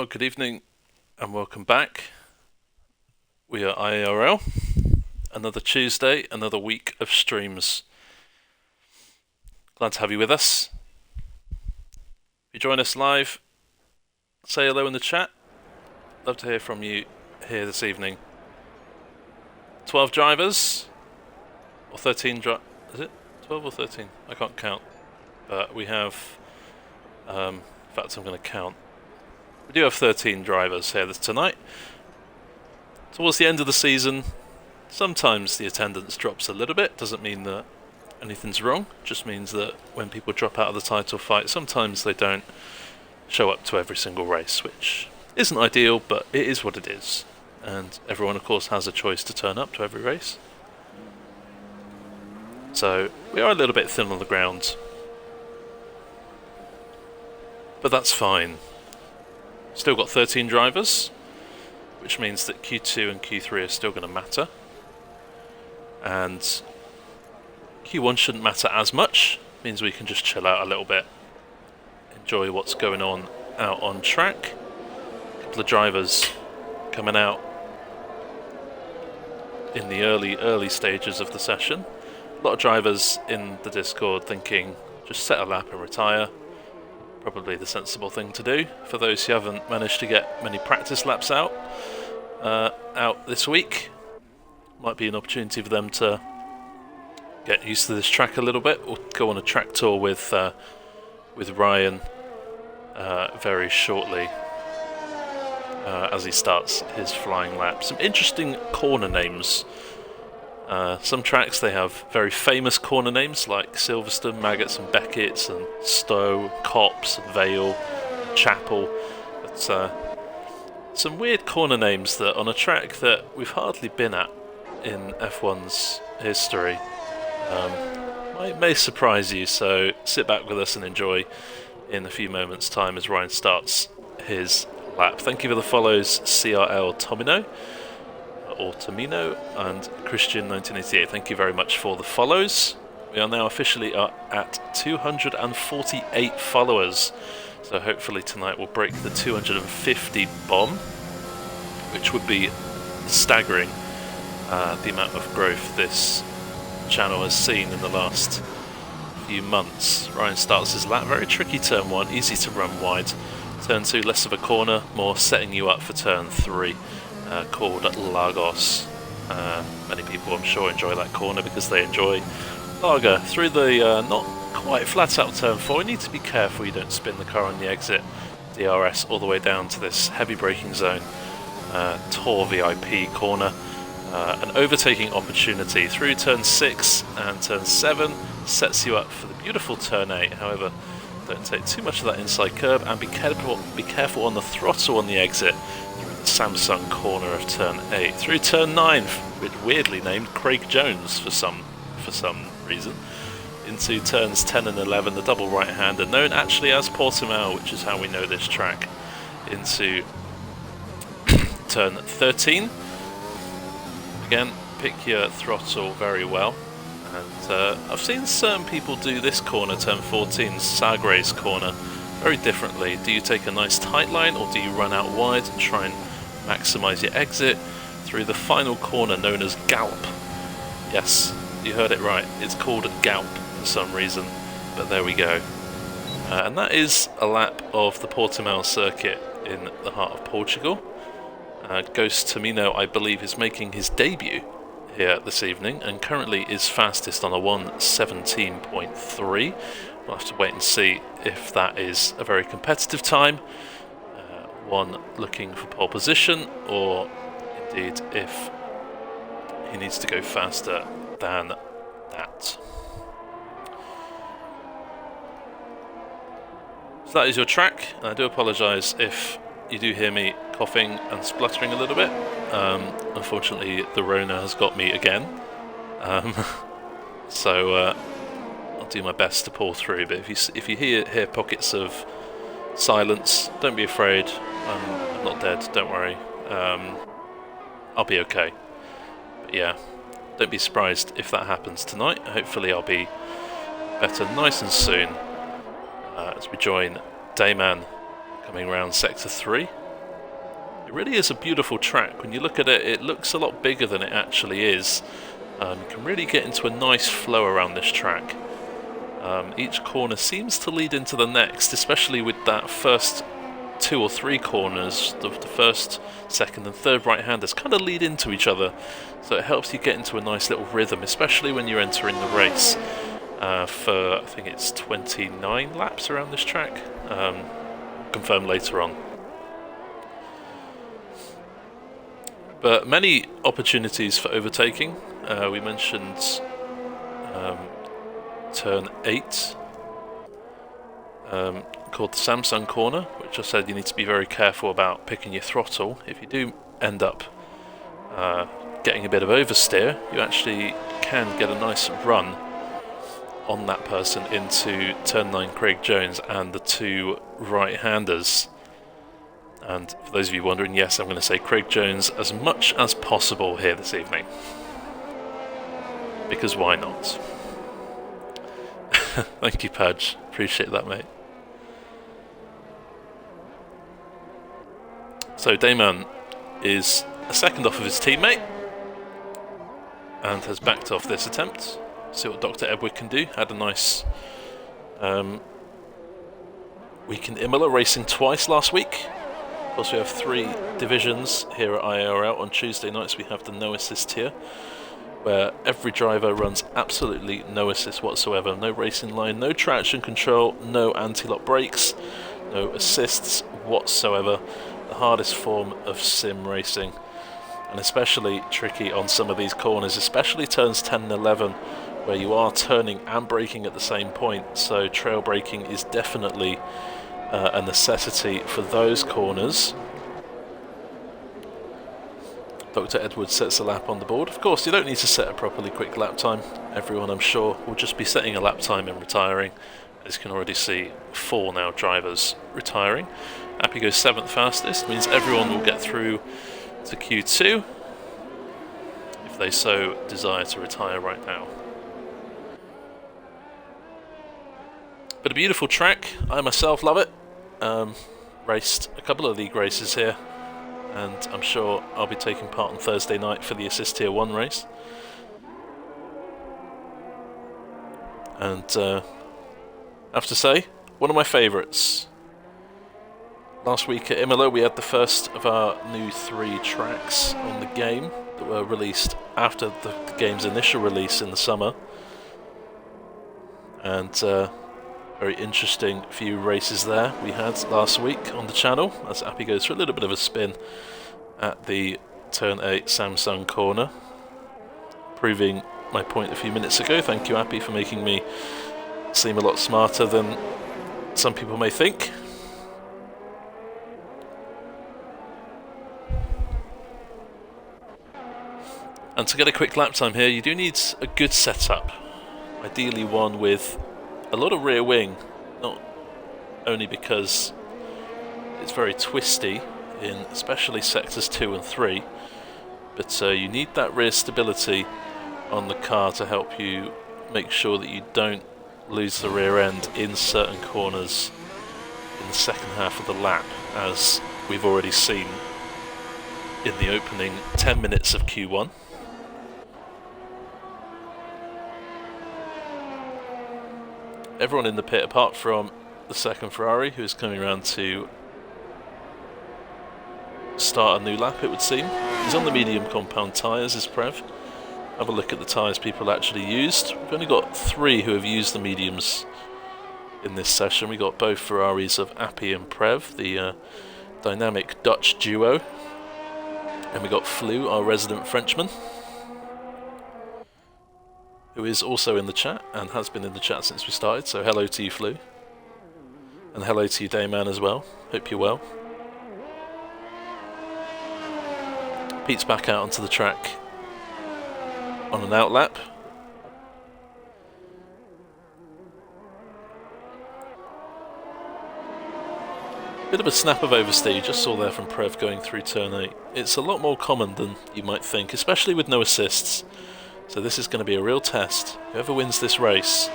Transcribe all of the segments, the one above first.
Oh, good evening and welcome back. We are IIRL. Another Tuesday, another week of streams. Glad to have you with us. If you join us live, say hello in the chat. Love to hear from you here this evening. 12 drivers, or 13 is it 12 or 13? I can't count. But we have, in fact I'm going to count. We do have 13 drivers here tonight. Towards the end of the season, sometimes the attendance drops a little bit. Doesn't mean that anything's wrong, just means that when people drop out of the title fight, sometimes they don't show up to every single race, which isn't ideal, but it is what it is. And everyone, of course, has a choice to turn up to every race. So we are a little bit thin on the ground, but that's fine. Still got 13 drivers, which means that Q2 and Q3 are still going to matter. And Q1 shouldn't matter as much, means we can just chill out a little bit, enjoy what's going on out on track. A couple of drivers coming out in the early stages of the session. A lot of drivers in the Discord thinking, just set a lap and retire. Probably the sensible thing to do for those who haven't managed to get many practice laps out this week. Might be an opportunity for them to get used to this track a little bit, or go on a track tour with Ryan very shortly as he starts his flying lap. Some interesting corner names. Some tracks, they have very famous corner names like Silverstone, Maggots and Beckett's, and Stowe, Copse, and Vale, and Chapel. But some weird corner names that on a track that we've hardly been at in F1's history. May surprise you, so sit back with us and enjoy in a few moments' time as Ryan starts his lap. Thank you for the follows, CRL Tomino, or Tomino, and Christian1988. Thank you very much for the follows. We are now officially at 248 followers, so hopefully tonight we'll break the 250 bomb, which would be staggering, the amount of growth this channel has seen in the last few months. Ryan starts his lap. Very tricky turn 1, easy to run wide. Turn 2, less of a corner, more setting you up for turn 3. Called Lagos. Many people, I'm sure, enjoy that corner because they enjoy lager. Through the not quite flat out turn 4, you need to be careful you don't spin the car on the exit DRS all the way down to this heavy braking zone. Tour VIP corner. An overtaking opportunity through turn 6 and turn 7 sets you up for the beautiful turn 8. However, don't take too much of that inside curb, and be careful on the throttle on the exit. Samsung corner of turn 8 through turn 9, weirdly named Craig Jones for some reason, into turns 10 and 11, the double right-hander known actually as Portimao, which is how we know this track, into turn 13. Again, pick your throttle very well, and I've seen certain people do this corner, turn 14, Sagre's corner, very differently. Do you take a nice tight line, or do you run out wide and try and maximise your exit through the final corner known as Gallop? Yes, you heard it right. It's called Gallop for some reason, but there we go. And that is a lap of the Portimao circuit in the heart of Portugal. Ghost Tomino, I believe, is making his debut here this evening and currently is fastest on a 1:17.3. We'll have to wait and see if that is a very competitive time, one looking for pole position, or indeed if he needs to go faster than that. So that is your track. I do apologise if you do hear me coughing and spluttering a little bit. Unfortunately, the Rona has got me again. So I'll do my best to pull through. But if you hear pockets of silence, don't be afraid. I'm not dead. Don't worry. I'll be okay. But yeah, don't be surprised if that happens tonight. Hopefully, I'll be better nice and soon as we join Dayman coming around Sector 3 It really is a beautiful track. When you look at it, it looks a lot bigger than it actually is. You can really get into a nice flow around this track. Each corner seems to lead into the next, especially with that first 2 or 3 corners. The first, second and third right-handers kind of lead into each other, so it helps you get into a nice little rhythm, especially when you're entering the race for, I think it's 29 laps around this track. Confirm later on. But many opportunities for overtaking. We mentioned turn 8, called the Samsung corner, which I said you need to be very careful about picking your throttle. If you do end up getting a bit of oversteer, you actually can get a nice run on that person into turn 9 Craig Jones and the 2 right-handers. And for those of you wondering, yes, I'm going to say Craig Jones as much as possible here this evening. Because why not? Thank you, Padge. Appreciate that, mate. So Dayman is a second off of his teammate and has backed off this attempt. See what Dr. Edward can do. Had a nice week in Imola, racing twice last week. Of course, we have 3 divisions here at IIRL. On Tuesday nights we have the no assist tier, where every driver runs absolutely no assist whatsoever. No racing line, no traction control, no anti-lock brakes, no assists whatsoever. The hardest form of sim racing, and especially tricky on some of these corners, especially turns 10 and 11, where you are turning and braking at the same point. So trail braking is definitely a necessity for those corners. Dr. Edwards sets a lap on the board. Of course, you don't need to set a properly quick lap time. Everyone, I'm sure, will just be setting a lap time and retiring. As you can already see, 4 now drivers retiring. Appy goes 7th fastest, means everyone will get through to Q2 if they so desire to retire right now. But a beautiful track. I myself love it. Raced a couple of league races here, and I'm sure I'll be taking part on Thursday night for the Assist Tier 1 race. And I have to say, one of my favourites. Last week at Imola we had the first of our new 3 tracks on the game that were released after the game's initial release in the summer. And very interesting few races there we had last week on the channel, as Appy goes for a little bit of a spin at the turn 8 Samsung corner. Proving my point a few minutes ago. Thank you, Appy, for making me seem a lot smarter than some people may think. And to get a quick lap time here, you do need a good setup. Ideally one with a lot of rear wing, not only because it's very twisty in especially sectors 2 and 3, but you need that rear stability on the car to help you make sure that you don't lose the rear end in certain corners in the second half of the lap, as we've already seen in the opening 10 minutes of Q1. Everyone in the pit, apart from the second Ferrari, who is coming around to start a new lap, it would seem. He's on the medium compound tyres, is Prev. Have a look at the tyres people actually used. We've only got 3 who have used the mediums in this session. We got both Ferraris of Appy and Prev, the dynamic Dutch duo. And we got Flu, our resident Frenchman, who is also in the chat and has been in the chat since we started, so hello to you, Flu. And hello to you, Dayman, as well. Hope you're well. Pete's back out onto the track on an out lap. Bit of a snap of oversteer you just saw there from Prev going through turn 8. It's a lot more common than you might think, especially with no assists. So this is going to be a real test. Whoever wins this race,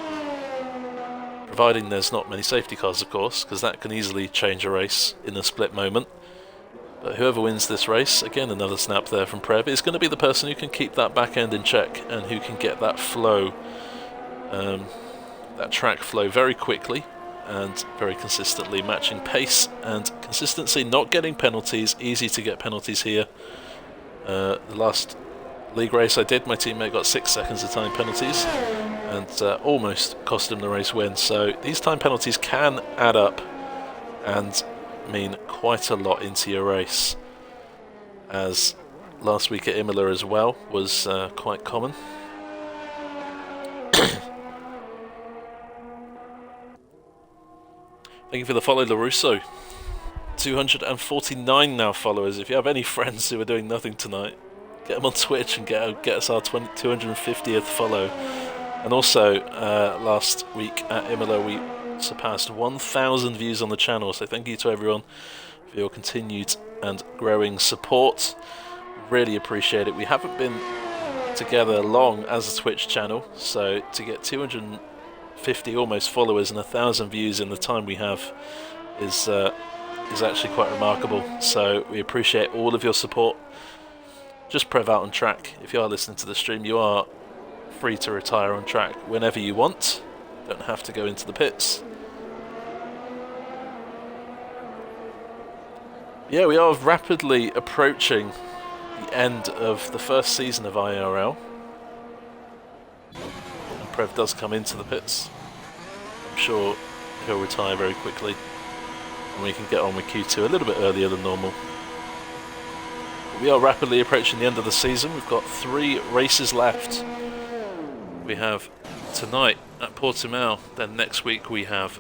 providing there's not many safety cars, of course, because that can easily change a race in a split moment. But whoever wins this race, again another snap there from Prev, is going to be the person who can keep that back end in check and who can get that flow, that track flow very quickly and very consistently, matching pace and consistency, not getting penalties. Easy to get penalties here. The last league race I did, my teammate got 6 seconds of time penalties and almost cost him the race win. So these time penalties can add up and mean quite a lot into your race, as last week at Imola as well was quite common. Thank you for the follow, LaRusso. 249 now followers. If you have any friends who are doing nothing tonight, get them on Twitch and get us our 250th follow. And also, last week at Imola we surpassed 1,000 views on the channel, so thank you to everyone for your continued and growing support. Really appreciate it. We haven't been together long as a Twitch channel, so to get 250 almost followers and 1,000 views in the time we have is actually quite remarkable. So we appreciate all of your support. Just Prev out on track. If you are listening to the stream, you are free to retire on track whenever you want. Don't have to go into the pits. Yeah, we are rapidly approaching the end of the first season of IIRL. And Prev does come into the pits. I'm sure he'll retire very quickly and we can get on with Q2 a little bit earlier than normal. But we are rapidly approaching the end of the season. We've got 3 races left. We have tonight at Portimao, then next week we have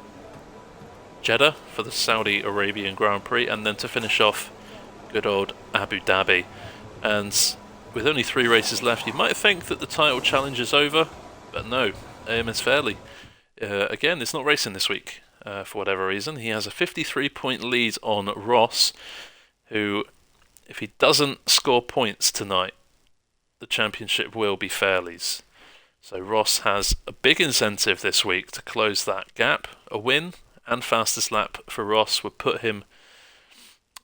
Jeddah for the Saudi Arabian Grand Prix, and then to finish off, good old Abu Dhabi. And with only 3 races left, you might think that the title challenge is over, but no, AMS Fairley, again, is not racing this week for whatever reason. He has a 53-point lead on Ross, who, if he doesn't score points tonight, the championship will be Fairley's. So Ross has a big incentive this week to close that gap. A win and fastest lap for Ross would put him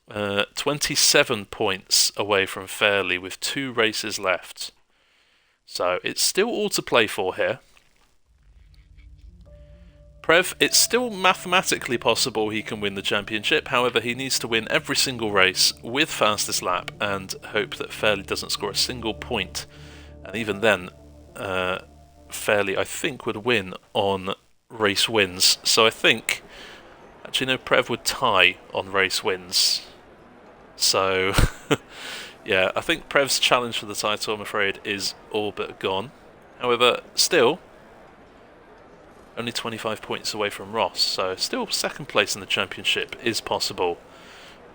27 points away from Fairley with 2 races left. So it's still all to play for here. Prev, it's still mathematically possible he can win the championship. However, he needs to win every single race with fastest lap and hope that Fairley doesn't score a single point. And even then, Fairley, I think, would win on race wins. So I think, actually no, Prev would tie on race wins. So, yeah, I think Prev's challenge for the title, I'm afraid, is all but gone. However, still, only 25 points away from Ross, so still second place in the championship is possible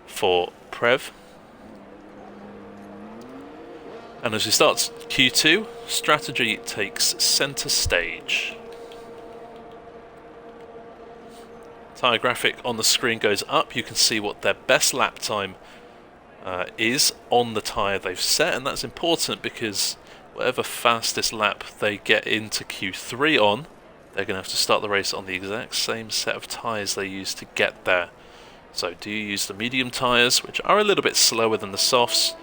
for Prev. And as we start Q2, strategy takes centre stage. Tyre graphic on the screen goes up. You can see what their best lap time is on the tyre they've set, and that's important because whatever fastest lap they get into Q3 on, they're going to have to start the race on the exact same set of tyres they used to get there. So do you use the medium tyres, which are a little bit slower than the softs,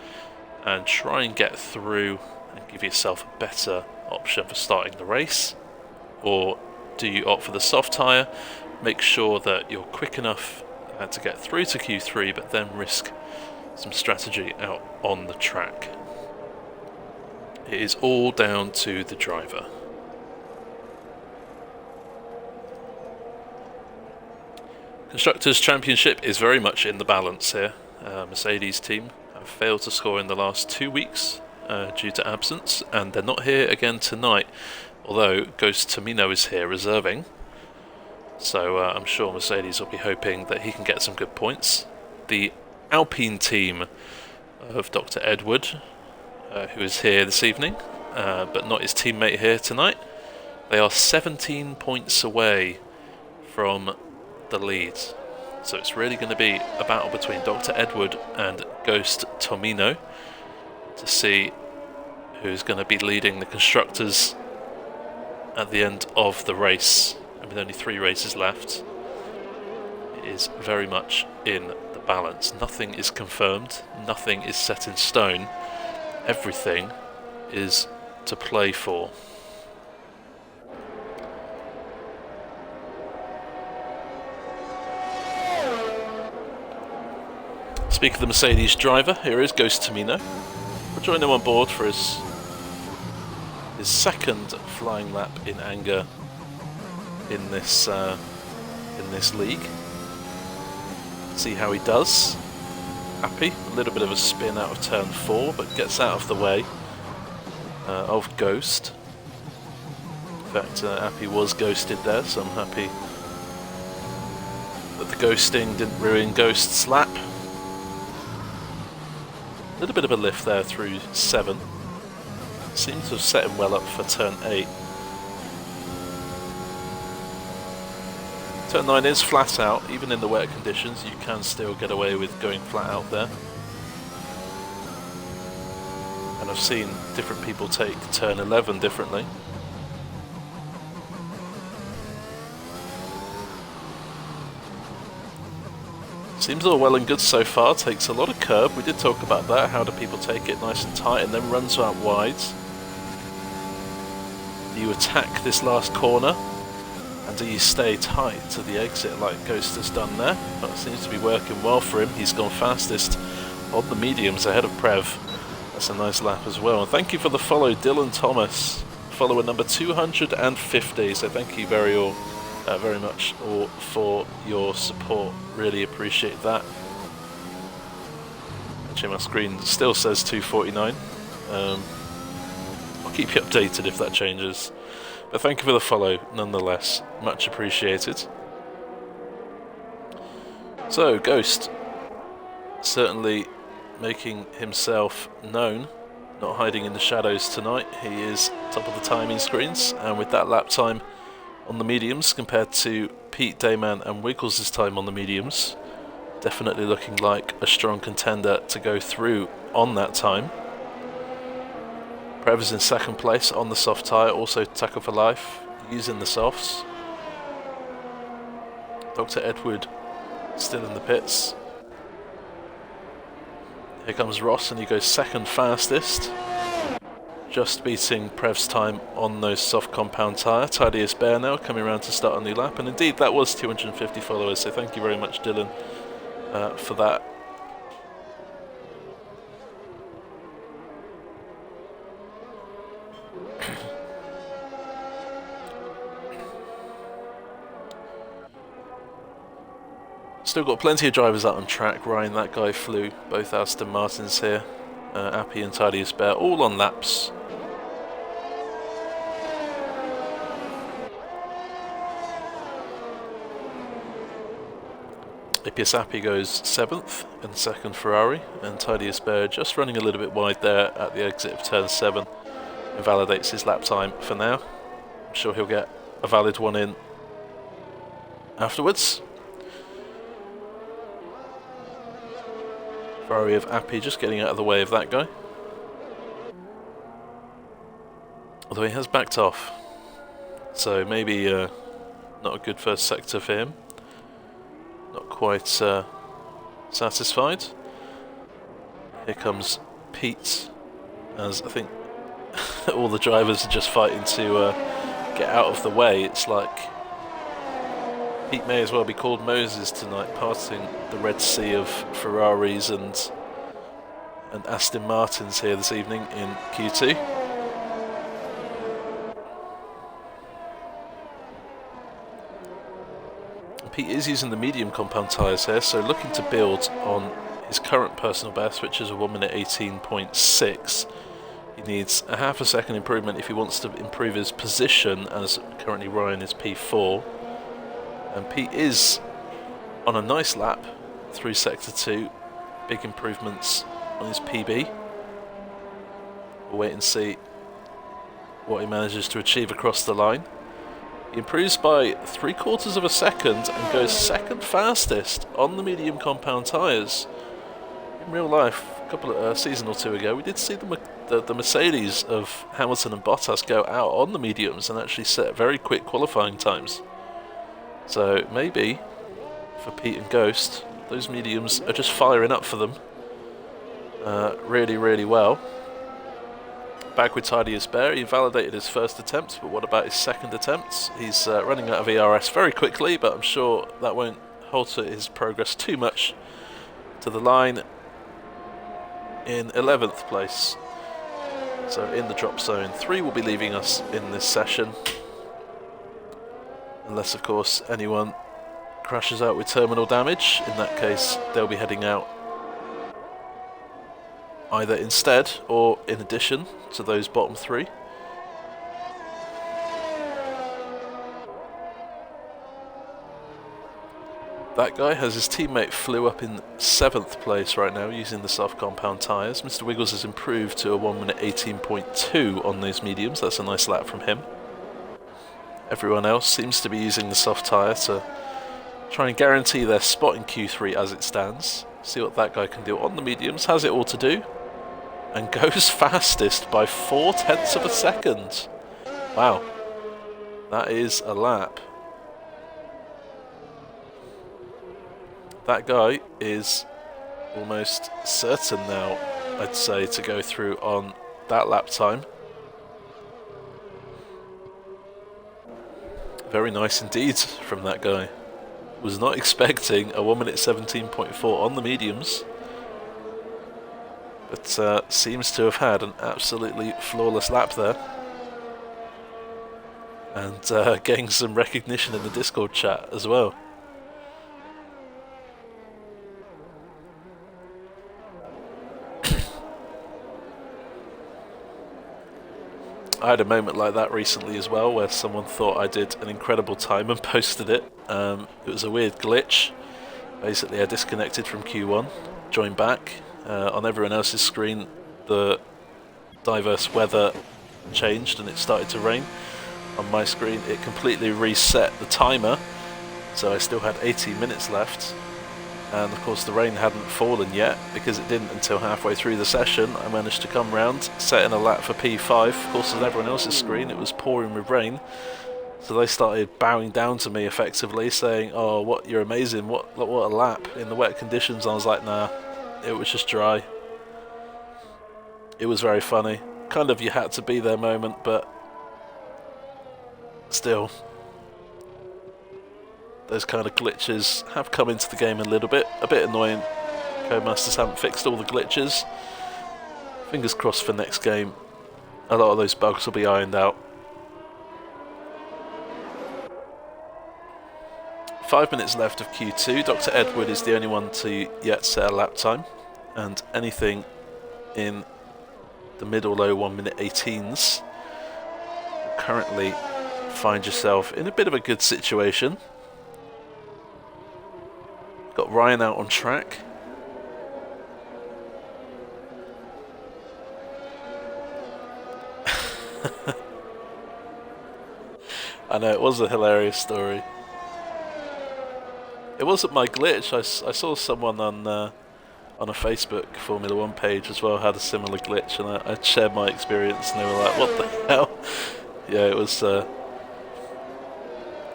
and try and get through and give yourself a better option for starting the race? Or do you opt for the soft tyre, make sure that you're quick enough to get through to Q3, but then risk some strategy out on the track? It is all down to the driver. Constructors' Championship is very much in the balance here. Mercedes team have failed to score in the last 2 weeks due to absence, and they're not here again tonight, although Ghost Tomino is here reserving. So I'm sure Mercedes will be hoping that he can get some good points. The Alpine team of Dr. Edward, who is here this evening, but not his teammate here tonight, they are 17 points away from the lead. So it's really going to be a battle between Dr. Edward and Ghost Tomino to see who's going to be leading the constructors at the end of the race. And with only 3 races left, it is very much in the balance. Nothing is confirmed, nothing is set in stone, everything is to play for. Speak of the Mercedes driver, here is Ghost Tamino. We'll join him on board for his second flying lap in anger in this league. See how he does. Happy, a little bit of a spin out of turn 4, but gets out of the way of Ghost. In fact, Happy was ghosted there, so I'm happy that the ghosting didn't ruin Ghost's lap. A little bit of a lift there through 7. Seems to have set him well up for turn 8. Turn 9 is flat out, even in the wet conditions you can still get away with going flat out there. And I've seen different people take turn 11 differently. Seems all well and good so far, takes a lot of curb, we did talk about that, how do people take it nice and tight and then runs out wide. Do you attack this last corner? And do you stay tight to the exit like Ghost has done there? That seems to be working well for him. He's gone fastest on the mediums ahead of Prev. That's a nice lap as well. And thank you for the follow, Dylan Thomas. Follower number 250. So thank you very much all for your support. Really appreciate that. Actually my screen still says 249. I'll keep you updated if that changes. But thank you for the follow, nonetheless. Much appreciated. So, Ghost. Certainly making himself known. Not hiding in the shadows tonight. He is top of the timing screens. And with that lap time on the mediums compared to Pete, Dayman and Wiggles' time on the mediums, definitely looking like a strong contender to go through on that time. Prev is in second place on the soft tyre, also Tackle for Life, using the softs. Dr. Edward still in the pits. Here comes Ross and he goes second fastest. Just beating Prev's time on those soft compound tyre. Tidiest Bear now coming around to start a new lap. And indeed that was 250 followers, so thank you very much Dylan for that. Still got plenty of drivers out on track. Ryan, that guy flew. Both Aston Martins here. Appy and Tidiest Bear, all on laps. APS Appy goes 7th in the second Ferrari, and Tidiest Bear just running a little bit wide there at the exit of turn 7. Invalidates his lap time for now. I'm sure he'll get a valid one in afterwards. Ferrari of Appy just getting out of the way of that guy. Although he has backed off. So maybe not a good first sector for him. Not quite satisfied. Here comes Pete, as I think all the drivers are just fighting to get out of the way. It's like Pete may as well be called Moses tonight, parting the Red Sea of Ferraris and Aston Martins here this evening in Q2. Pete is using the medium compound tyres here, so looking to build on his current personal best, which is a 1 minute 18.6. He needs a half a second improvement if he wants to improve his position, as currently Ryan is P4. And Pete is on a nice lap through Sector 2. Big improvements on his PB. We'll wait and see what he manages to achieve across the line. He improves by 3/4 of a second and goes second fastest on the medium compound tyres. In real life, a couple of season or two ago, we did see the Mercedes of Hamilton and Bottas go out on the mediums and actually set very quick qualifying times. So maybe for Pete and Ghost, Those mediums are just firing up for them really, really well. Back with Tidy as Bear, he validated his first attempt, but what about his second attempt? He's running out of ERS very quickly, but I'm sure that won't alter his progress too much. To the line in 11th place. So in the drop zone, 3 will be leaving us in this session. Unless, of course, anyone crashes out with terminal damage. In that case, they'll be heading out either instead or in addition to those bottom 3. That guy has his teammate Flew up in 7th place right now using the soft compound tyres. Mr. Wiggles has improved to a 1 minute 18.2 on those mediums. That's a nice lap from him. Everyone else seems to be using the soft tyre to try and guarantee their spot in Q3 as it stands. See what that guy can do on the mediums. Has it all to do. And goes fastest by 0.4 of a second. Wow. That is a lap. That guy is almost certain now, I'd say, to go through on that lap time. Very nice indeed from that guy. Was not expecting a 1 minute 17.4 on the mediums. But seems to have had an absolutely flawless lap there. And getting some recognition in the Discord chat as well. I had a moment like that recently as well, where someone thought I did an incredible time and posted it. It was a weird glitch. Basically, I disconnected from Q1, joined back. On everyone else's screen, the diverse weather changed and it started to rain. On my screen, it completely reset the timer, so I still had 18 minutes left. And of course the rain hadn't fallen yet, because it didn't until halfway through the session. I managed to come round, set in a lap for P5. Of course, on everyone else's screen it was pouring with rain, so they started bowing down to me effectively, saying, "Oh, what, you're amazing, what a lap in the wet conditions." I was like, nah, it was just dry. It was very funny. Kind of you had to be there moment, but still. Those kind of glitches have come into the game a little bit. A bit annoying. Codemasters haven't fixed all the glitches. Fingers crossed for next game. A lot of those bugs will be ironed out. 5 minutes left of Q2. Dr. Edward is the only one to yet set a lap time. And anything in the mid or low 1 minute 18s will currently find yourself in a bit of a good situation. Got Ryan out on track. I know, it was a hilarious story. It wasn't my glitch. I saw someone on a Facebook Formula 1 page as well had a similar glitch, and I shared my experience, and they were like, "What the hell?" Yeah, it was.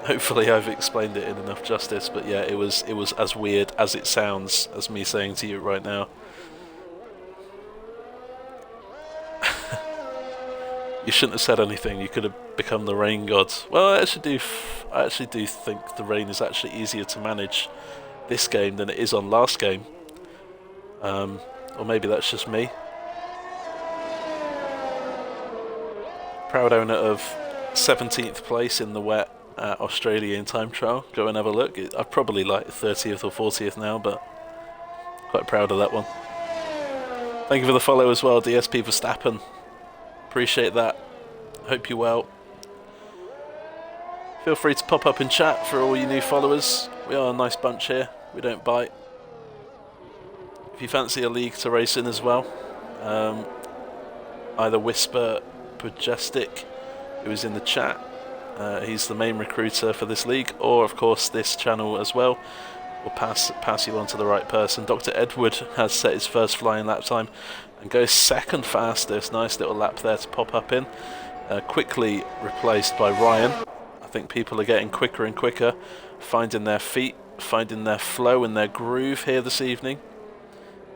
Hopefully I've explained it in enough justice, but yeah, it was as weird as it sounds, as me saying to you right now. You shouldn't have said anything. You could have become the rain god. Well, I actually do think the rain is actually easier to manage this game than it is on last game. Or maybe that's just me. Proud owner of 17th place in the wet at Australia in time trial. Go and have a look. I'm probably like 30th or 40th now, but quite proud of that one. Thank you for the follow as well, DSP Verstappen. Appreciate that. Hope you're well. Feel free to pop up in chat for all you new followers. We are a nice bunch here. We don't bite. If you fancy a league to race in as well, either Whisper Projestic, who is in the chat, he's the main recruiter for this league, or of course this channel as well. We'll pass you on to the right person. Dr. Edward has set his first flying lap time and goes second fastest. Nice little lap there to pop up in. Quickly replaced by Ryan. I think people are getting quicker and quicker, finding their feet finding their flow and their groove here this evening.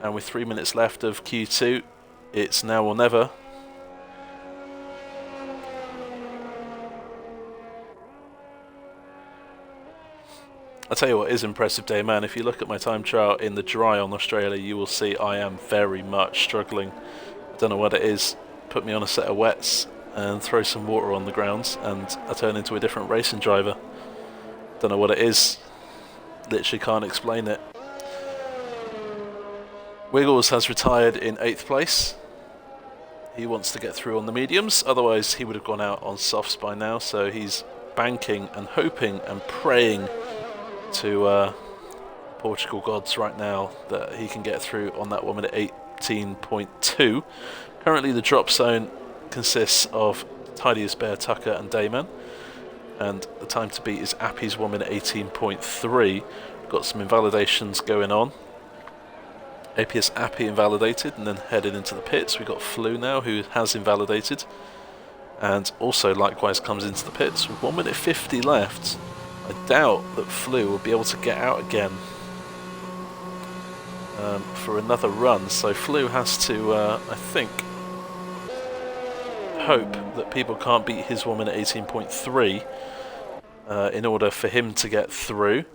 And with 3 minutes left of Q2, it's now or never. I'll tell you what is impressive, Dayman. If you look at my time trial in the dry on Australia, you will see I am very much struggling. I don't know what it is. Put me on a set of wets and throw some water on the grounds and I turn into a different racing driver. Don't know what it is. Literally can't explain it. Wiggles has retired in 8th place. He wants to get through on the mediums, otherwise he would have gone out on softs by now, so he's banking and hoping and praying to Portugal gods right now that he can get through on that 1 minute 18.2. Currently the drop zone consists of Tidiest Bear, Tucker and Dayman, and the time to beat is Appy's 1 minute 18.3. Got some invalidations going on. APS Appy invalidated and then headed into the pits. We've got Flu now, who has invalidated, and also likewise comes into the pits with 1 minute 50 left. I doubt that Flu will be able to get out again for another run, so Flu has to, I think, hope that people can't beat his 1 minute 18.3 in order for him to get through.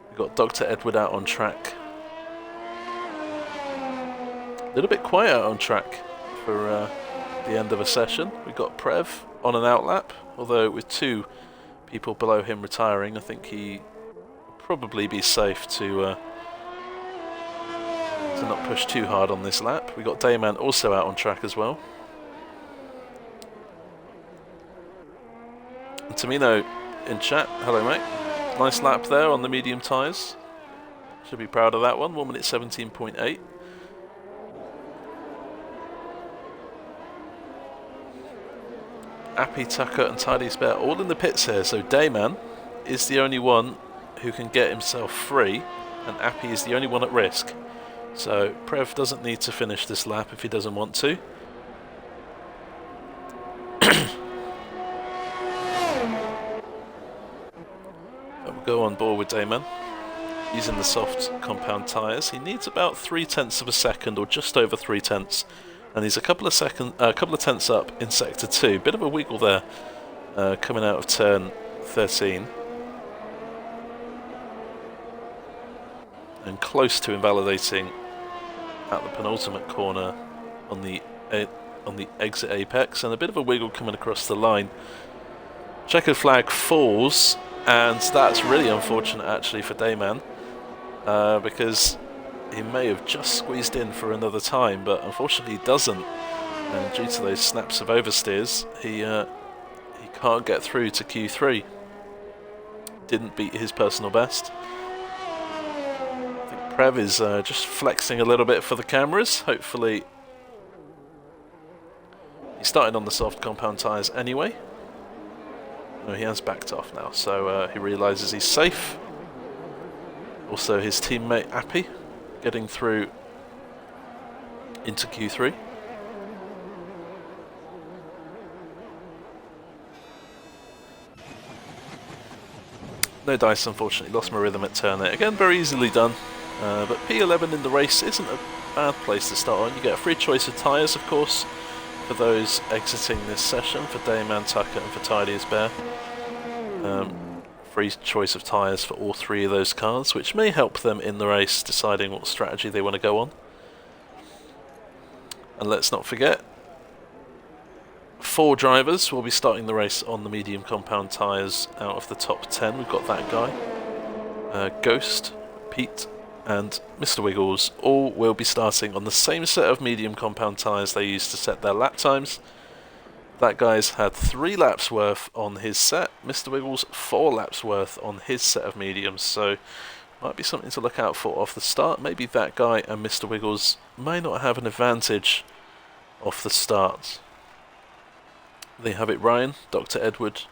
We've got Dr. Edward out on track. A little bit quiet on track for the end of a session. We've got Prev on an outlap, although with 2 people below him retiring, I think he will probably be safe to not push too hard on this lap. We've got Dayman also out on track as well. And Tamino in chat, hello mate. Nice lap there on the medium tyres. Should be proud of that one, 1 minute 17.8. Appy, Tucker and Tidiest Bear all in the pits here, so Dayman is the only one who can get himself free and Appy is the only one at risk. So Prev doesn't need to finish this lap if he doesn't want to. But we'll go on board with Dayman using the soft compound tyres. He needs about 0.3 of a second or just over 0.3. And he's a couple of tenths up in sector 2. Bit of a wiggle there, coming out of turn 13, and close to invalidating at the penultimate corner on the exit apex, and a bit of a wiggle coming across the line. Checkered flag falls, and that's really unfortunate actually for Dayman, because he may have just squeezed in for another time, but unfortunately he doesn't. And due to those snaps of oversteers, he can't get through to Q3. Didn't beat his personal best. I think Prev is just flexing a little bit for the cameras. Hopefully, he started on the soft compound tyres anyway. No, he has backed off now, so he realises he's safe. Also, his teammate Appy getting through into Q3. No dice, unfortunately. Lost my rhythm at turn 8. Again, very easily done. But P11 in the race isn't a bad place to start on. You get a free choice of tyres, of course, for those exiting this session, for Dayman, Tucker and for Tidiest Bear. Free choice of tyres for all 3 of those cars, which may help them in the race deciding what strategy they want to go on. And let's not forget, 4 drivers will be starting the race on the medium compound tyres out of the top 10. We've got that guy, Ghost, Pete and Mr. Wiggles all will be starting on the same set of medium compound tyres they used to set their lap times. That guy's had 3 laps worth on his set. Mr. Wiggles 4 laps worth on his set of mediums, so might be something to look out for off the start. Maybe that guy and Mr. Wiggles may not have an advantage off the start. There you have it, Ryan, Dr. Edward,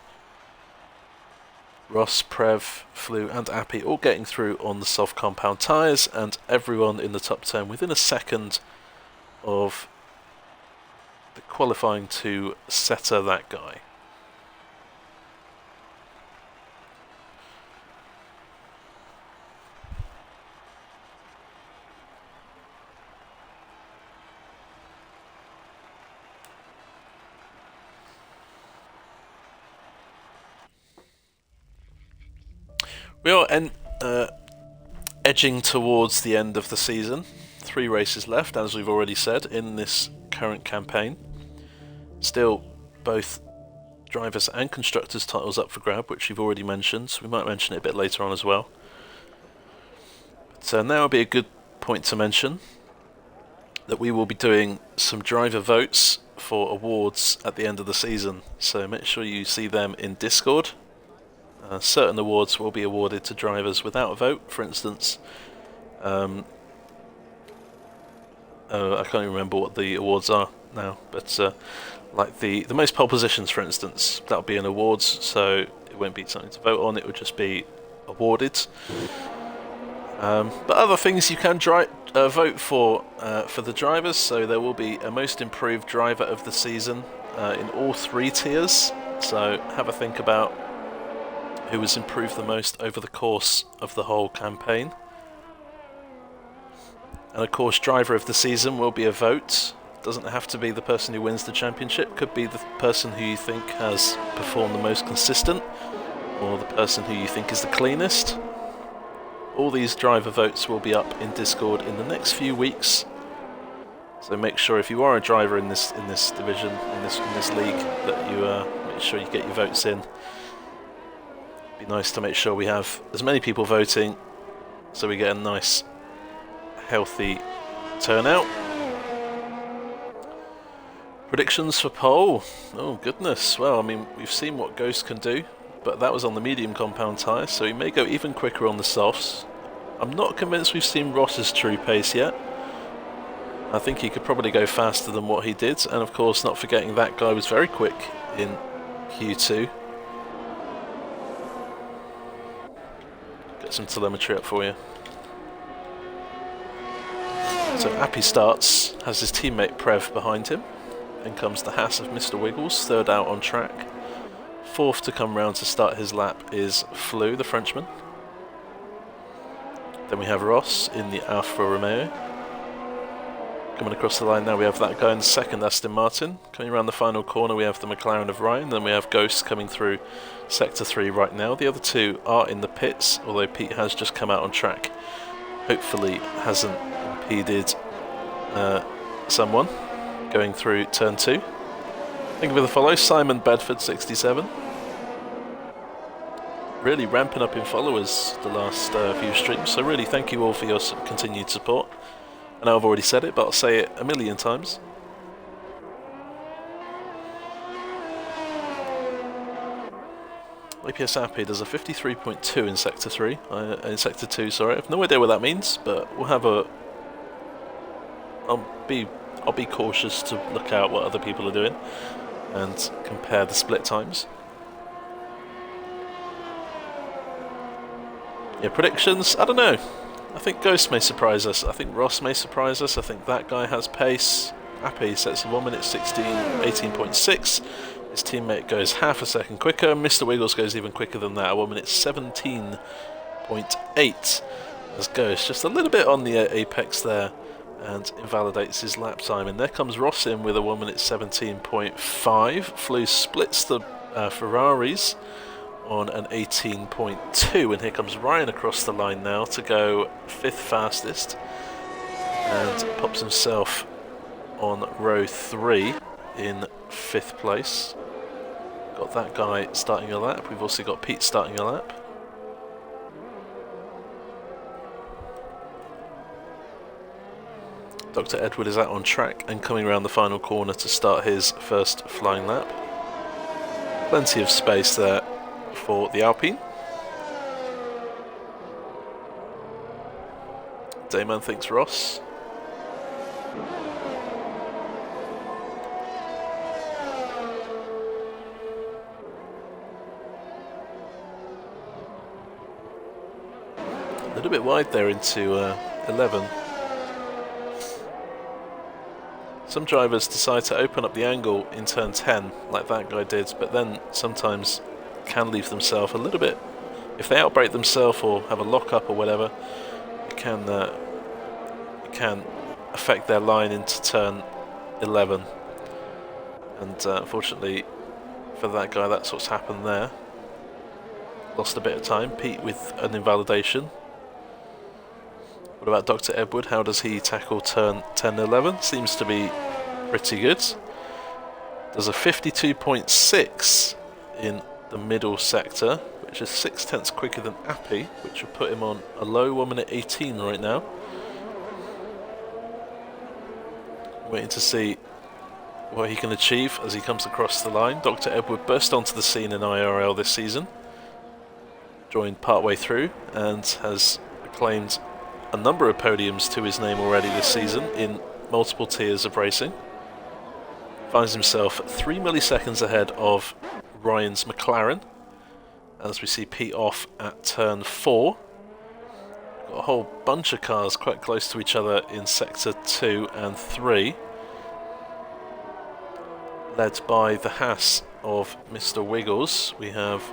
Ross, Prev, Flu and Appy all getting through on the soft compound tyres, and everyone in the top 10 within a second of the qualifying to setter that guy. We are edging towards the end of the season. 3 races left, as we've already said, in this current campaign. Still, both drivers and constructors titles up for grab, which you've already mentioned, so we might mention it a bit later on as well. But now would be a good point to mention that we will be doing some driver votes for awards at the end of the season, so make sure you see them in Discord. Certain awards will be awarded to drivers without a vote. For instance, I can't even remember what the awards are now, but like the most pole positions, for instance, that'll be an awards, so it won't be something to vote on, it would just be awarded. But other things you can vote for the drivers, so there will be a most improved driver of the season in all 3 tiers, so have a think about who has improved the most over the course of the whole campaign. And of course, driver of the season will be a vote. Doesn't have to be the person who wins the championship, could be the person who you think has performed the most consistent, or the person who you think is the cleanest. All these driver votes will be up in Discord in the next few weeks, so make sure if you are a driver in this division, in this league, that you make sure you get your votes in. Be nice to make sure we have as many people voting, so we get a nice, healthy turnout. Predictions for pole. Oh goodness. Well, I mean, we've seen what Ghost can do, but that was on the medium compound tyre, so he may go even quicker on the softs. I'm not convinced we've seen Ross's true pace yet. I think he could probably go faster than what he did, and of course not forgetting that guy was very quick in Q2. Get some telemetry up for you. So Appy starts, has his teammate Prev behind him. Then comes the Haas of Mr. Wiggles, third out on track. Fourth to come round to start his lap is Flew, the Frenchman. Then we have Ross in the Alfa Romeo. Coming across the line now, we have that guy in the second, Aston Martin. Coming around the final corner, we have the McLaren of Ryan. Then we have Ghost coming through Sector 3 right now. The other 2 are in the pits, although Pete has just come out on track. Hopefully hasn't impeded someone going through turn 2. Thank you for the follow, Simon Bedford 67. Really ramping up in followers the last few streams, so really thank you all for your continued support. I know I've already said it, but I'll say it a million times. APS Appy does a 53.2 in Sector 3, in Sector 2, sorry. I have no idea what that means, but we'll have a... I'll be cautious to look out what other people are doing and compare the split times. Yeah, predictions? I don't know. I think Ghost may surprise us. I think Ross may surprise us. I think that guy has pace. Appy sets 1 minute 18.6. His teammate goes half a second quicker. Mr. Wiggles goes even quicker than that, 1 minute 17.8. As Ghost just a little bit on the apex there and invalidates his lap time. And there comes Ross in with a 1 minute 17.5. Flew splits the Ferraris on an 18.2, and here comes Ryan across the line now to go 5th fastest and pops himself on row 3 in 5th place. Got that guy starting a lap. We've also got Pete starting a lap. Dr. Edward is out on track and coming around the final corner to start his first flying lap. Plenty of space there for the Alpine. Dayman thinks Ross. A little bit wide there into 11. Some drivers decide to open up the angle in turn 10, like that guy did, but then sometimes can leave themselves a little bit. If they outbrake themselves or have a lock-up or whatever, it can affect their line into turn 11. And unfortunately for that guy, that's what's happened there. lost a bit of time. Pete with an invalidation. What about Dr. Edward? How does he tackle turn 10 and 11? Seems to be pretty good. Does a 52.6 in the middle sector, which is 6/10 quicker than Appy, which would put him on a low 1 minute 18 right now. Waiting to see what he can achieve as he comes across the line. Dr. Edward burst onto the scene in IIRL this season, joined partway through, and has acclaimed a number of podiums to his name already this season in multiple tiers of racing. Finds himself 3 milliseconds ahead of Ryan's McLaren as we see Pete off at turn 4. Got a whole bunch of cars quite close to each other in sector 2 and 3, led by the Haas of Mr. Wiggles. We have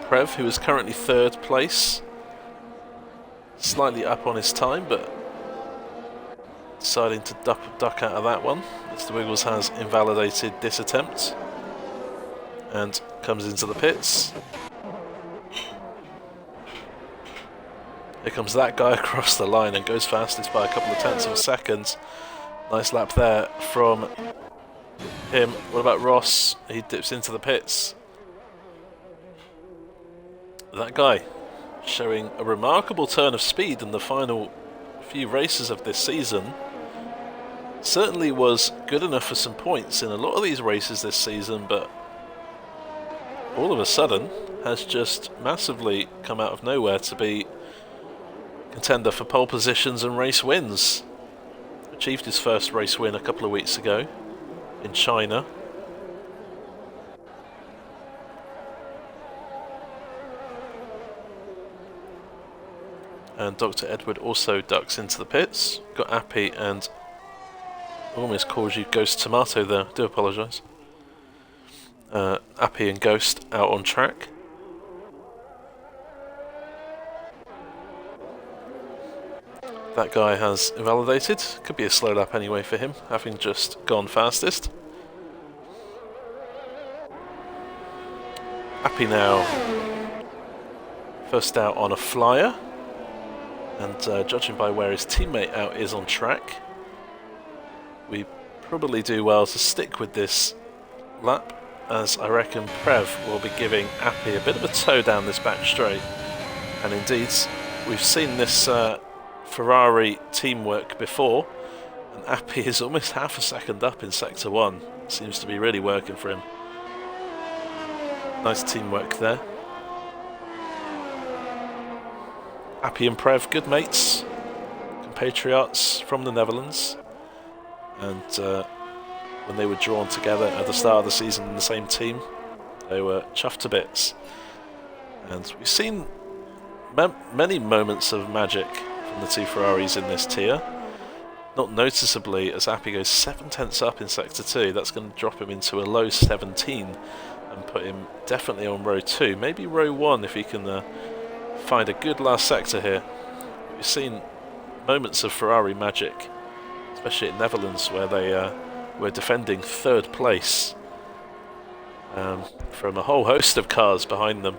Prev, who is currently 3rd place, slightly up on his time, but deciding to duck out of that one. Mr. Wiggles has invalidated this attempt and comes into the pits. Here comes that guy across the line and goes fastest by a couple of tenths of a second. Nice lap there from him. What about Ross? He dips into the pits. That guy showing a remarkable turn of speed in the final few races of this season. Certainly was good enough for some points in a lot of these races this season, but all of a sudden has just massively come out of nowhere to be contender for pole positions and race wins. Achieved his first race win a couple of weeks ago in China. And Dr. Edward also ducks into the pits. Got Appy and almost calls you Ghost Tomato there. Do apologise. Appy and Ghost out on track. That guy has invalidated. Could be a slow lap anyway for him, having just gone fastest. Appy now first out on a flyer, and judging by where his teammate out is on track, we probably do well to stick with this lap, as I reckon Prev will be giving Appy a bit of a tow down this back straight. And indeed, we've seen this Ferrari teamwork before, and Appy is almost half a second up in sector 1. Seems to be really working for him. Nice teamwork there. Appy and Prev, good mates, compatriots from the Netherlands, and when they were drawn together at the start of the season in the same team, they were chuffed to bits. And we've seen many moments of magic from the two Ferraris in this tier. Not noticeably, as Appy goes 7/10 up in sector 2, that's going to drop him into a low 17 and put him definitely on row 2, maybe row 1 if he can find a good last sector here. We've seen moments of Ferrari magic, especially at Netherlands, where they were defending 3rd place from a whole host of cars behind them.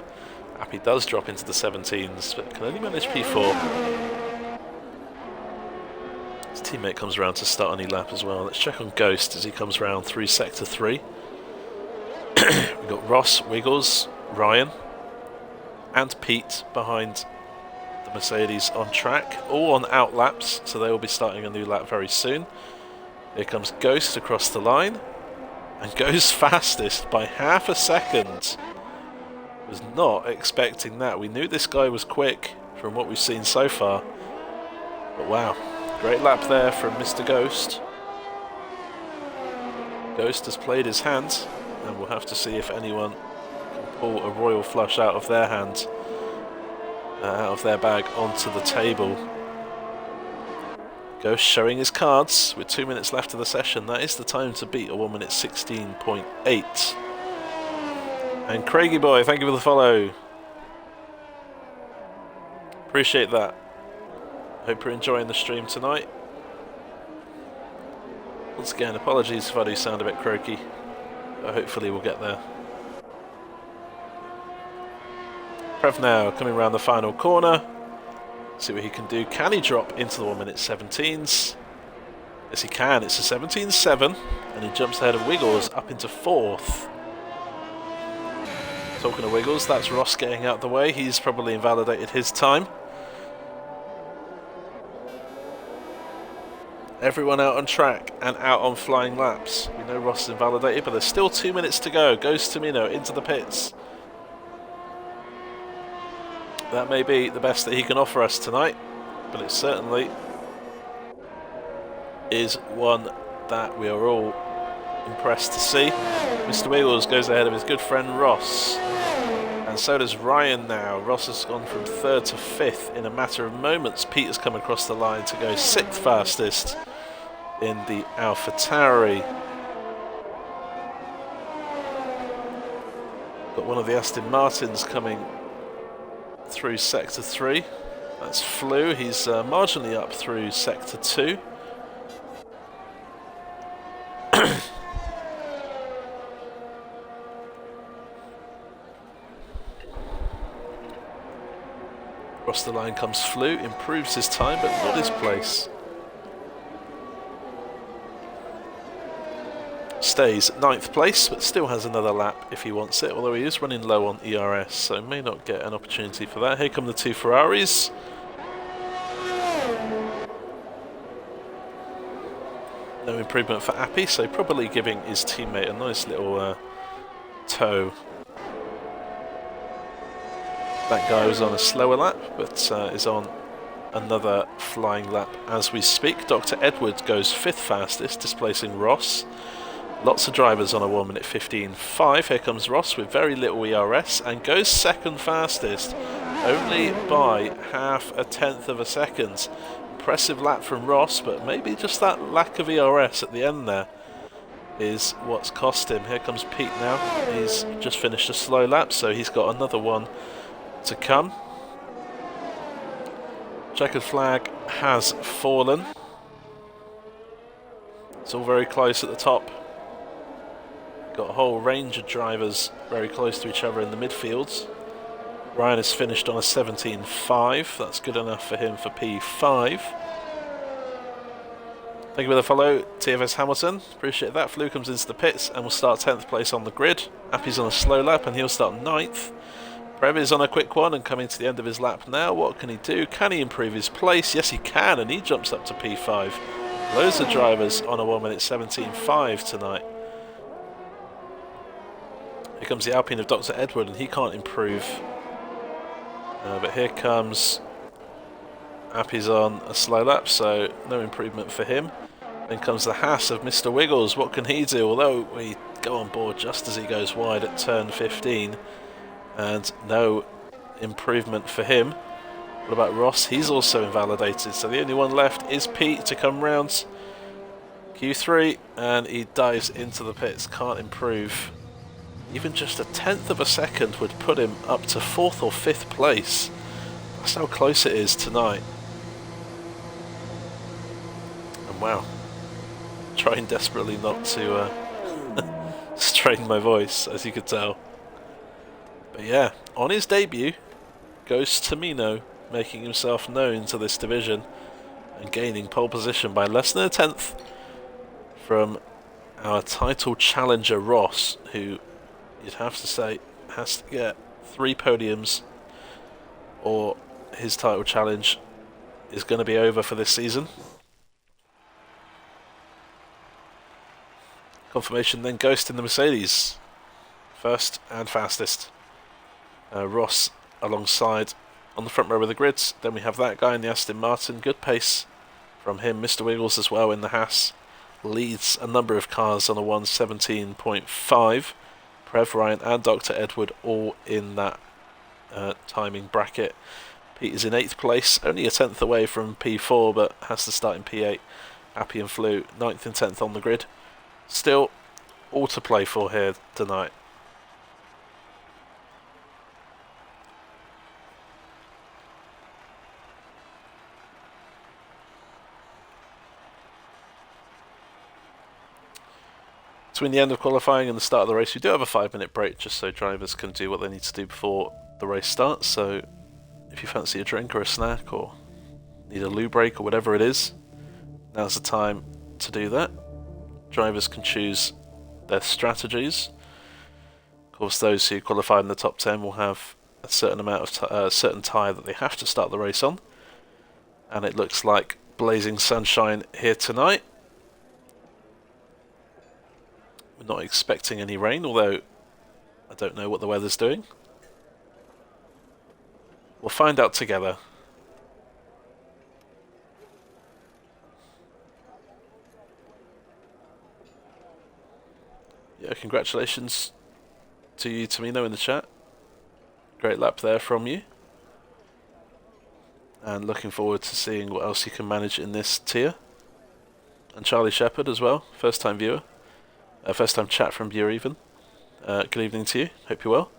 Appy does drop into the 17s, but can only manage P4. His teammate comes around to start any lap as well. Let's check on Ghost as he comes round through sector 3. We've got Ross, Wiggles, Ryan, and Pete behind the Mercedes on track, all on out laps, so they will be starting a new lap very soon. Here comes Ghost across the line and goes fastest by half a second. Was not expecting that. We knew this guy was quick from what we've seen so far, but wow, great lap there from Mr. Ghost. Ghost has played his hand, and we'll have to see if anyone can pull a royal flush out of their hand, out of their bag onto the table. Ghost showing his cards with 2 minutes left of the session. That is the time to beat a 1 minute 16.8. And Craigie boy, thank you for the follow. Appreciate that. Hope you're enjoying the stream tonight. Once again, apologies if I do sound a bit croaky, but hopefully we'll get there. Prev now coming around the final corner. See what he can do. Can he drop into the 1 minute 17s? Yes, he can. It's a 17.7, and he jumps ahead of Wiggles up into 4th. Talking of Wiggles, that's Ross getting out the way. He's probably invalidated his time. Everyone out on track and out on flying laps. We know Ross is invalidated, but there's still 2 minutes to go. Goes Tamino into the pits. That may be the best that he can offer us tonight, but it certainly is one that we are all impressed to see. Mr. Wiggles goes ahead of his good friend Ross, and so does Ryan now. Ross has gone from 3rd to 5th in a matter of moments. Pete has come across the line to go 6th fastest in the AlphaTauri. Got one of the Aston Martins coming through Sector 3. That's Flew. He's marginally up through Sector 2. Across the line comes Flew, improves his time but not his place. Stays 9th place but still has another lap if he wants it, although he is running low on ERS, so may not get an opportunity for that. Here come the 2 Ferraris. No improvement for Appy, so probably giving his teammate a nice little tow. That guy was on a slower lap, but is on another flying lap as we speak. Dr. Edward goes 5th fastest, displacing Ross. Lots of drivers on a 1 minute 15.5. Here comes Ross with very little ERS and goes 2nd fastest, only by 0.5 of a second. Impressive lap from Ross, but maybe just that lack of ERS at the end there is what's cost him. Here comes Pete now. He's just finished a slow lap, so he's got another one to come. Checkered flag has fallen. It's all very close at the top. Got a whole range of drivers very close to each other in the midfields. Ryan has finished on a 17.5. That's good enough for him for P5. Thank you for the follow, TFS Hamilton. Appreciate that. Flew comes into the pits and will start 10th place on the grid. Appy's on a slow lap and he'll start 9th. Prev is on a quick one and coming to the end of his lap now. What can he do? Can he improve his place? Yes, he can, and he jumps up to P5. Loads of drivers on a 1 minute 17.5 tonight. Here comes the Alpine of Dr. Edward, and he can't improve. But here comes Appy's on a slow lap, so no improvement for him. Then comes the Haas of Mr. Wiggles. What can he do? Although we go on board just as he goes wide at turn 15. And no improvement for him. What about Ross? He's also invalidated, so the only one left is Pete to come round Q3, and he dives into the pits. Can't improve. Even just 1/10 of a second would put him up to 4th or 5th place. That's how close it is tonight. And wow, trying desperately not to strain my voice, as you could tell. But yeah, on his debut, goes Tamino, making himself known to this division and gaining pole position by less than 1/10 from our title challenger Ross, who you'd have to say has to get 3 podiums or his title challenge is going to be over for this season. Confirmation then Ghost in the Mercedes, 1st and fastest. Ross alongside on the front row of the grids. Then we have that guy in the Aston Martin. Good pace from him. Mr. Wiggles as well in the Haas. Leads a number of cars on a 1:17.5. Prev, Ryan and Dr. Edward all in that timing bracket. Pete is in 8th place. Only 1/10 away from P4, but has to start in P8. Appy and Flew 9th and 10th on the grid. Still all to play for here tonight. Between the end of qualifying and the start of the race, we do have a 5-minute break just so drivers can do what they need to do before the race starts, so if you fancy a drink or a snack or need a loo break or whatever it is, now's the time to do that. Drivers can choose their strategies. Of course, those who qualify in the top 10 will have a certain amount of certain tyre that they have to start the race on, and it looks like blazing sunshine here tonight. We're not expecting any rain, although I don't know what the weather's doing. We'll find out together. Yeah, congratulations to you, Tamino, in the chat. Great lap there from you. And looking forward to seeing what else you can manage in this tier. And Charlie Shepherd as well, first time viewer. First time chat from viewer even. Good evening to you, hope you're well.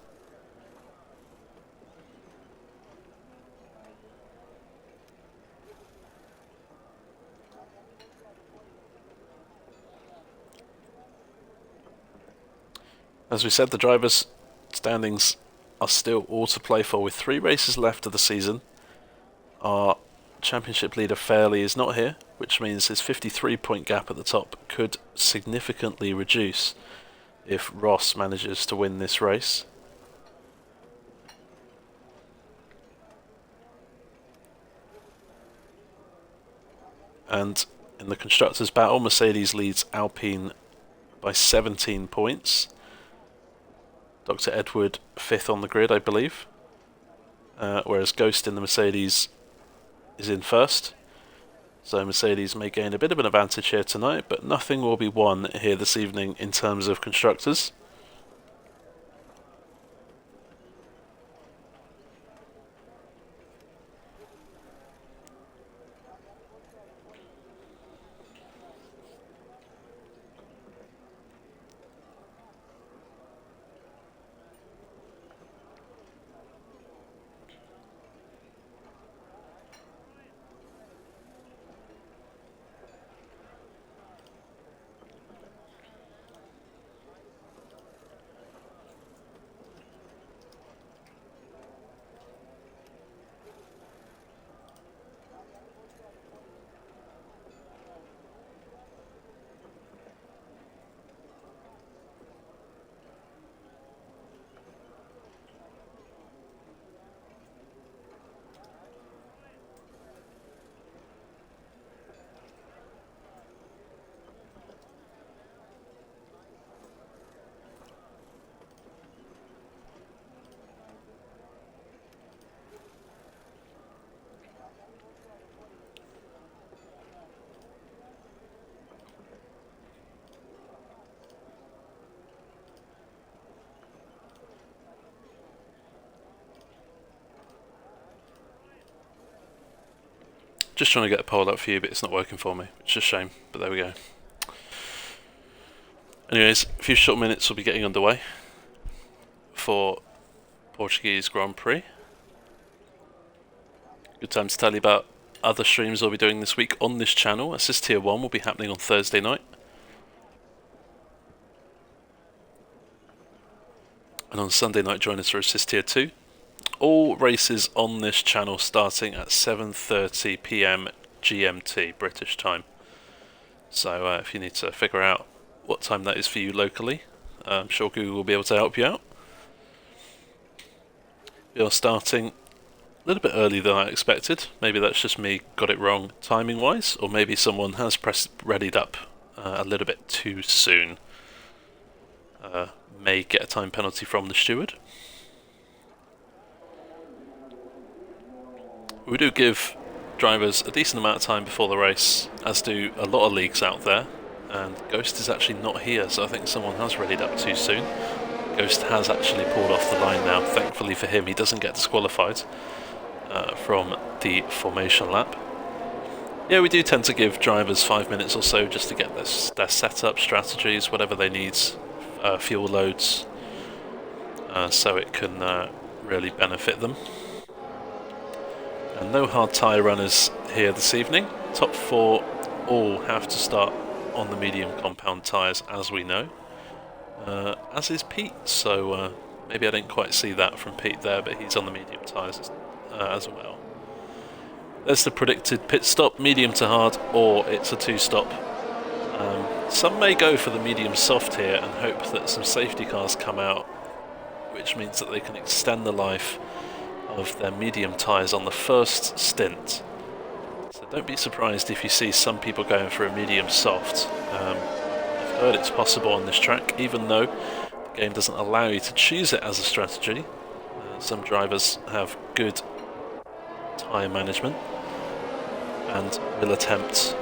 As we said, the drivers' standings are still all to play for with 3 races left of the season. Our championship leader Fairley is not here, which means his 53-point gap at the top could significantly reduce if Ross manages to win this race. And in the constructors' battle, Mercedes leads Alpine by 17 points. Dr. Edward 5th on the grid, I believe. Whereas Ghost in the Mercedes is in first. So Mercedes may gain a bit of an advantage here tonight, but nothing will be won here this evening in terms of constructors. Just trying to get a poll up for you, but it's not working for me, which is a shame, but there we go. Anyways, a few short minutes will be getting underway for Portuguese Grand Prix. Good time to tell you about other streams I'll be doing this week on this channel. Assist Tier 1 will be happening on Thursday night. And on Sunday night, join us for Assist Tier 2. All races on this channel starting at 7:30 PM GMT, British time. So if you need to figure out what time that is for you locally, I'm sure Google will be able to help you out. We are starting a little bit earlier than I expected. Maybe that's just me got it wrong timing wise, or maybe someone has readied up a little bit too soon. May get a time penalty from the steward. We do give drivers a decent amount of time before the race, as do a lot of leagues out there, and Ghost is actually not here, so I think someone has readied up too soon. Ghost has actually pulled off the line now. Thankfully for him, he doesn't get disqualified from the formation lap. Yeah, we do tend to give drivers 5 minutes or so just to get their setup, strategies, whatever they need, fuel loads, so it can really benefit them. And no hard tyre runners here this evening. Top 4 all have to start on the medium compound tyres, as we know. As is Pete, so Maybe I didn't quite see that from Pete there, but he's on the medium tyres as well. There's the predicted pit stop, medium to hard, or it's a 2-stop. Some may go for the medium soft here and hope that some safety cars come out, which means that they can extend the life of their medium tyres on the first stint. So don't be surprised if you see some people going for a medium soft. I've heard it's possible on this track, even though the game doesn't allow you to choose it as a strategy. Some drivers have good tyre management and will attempt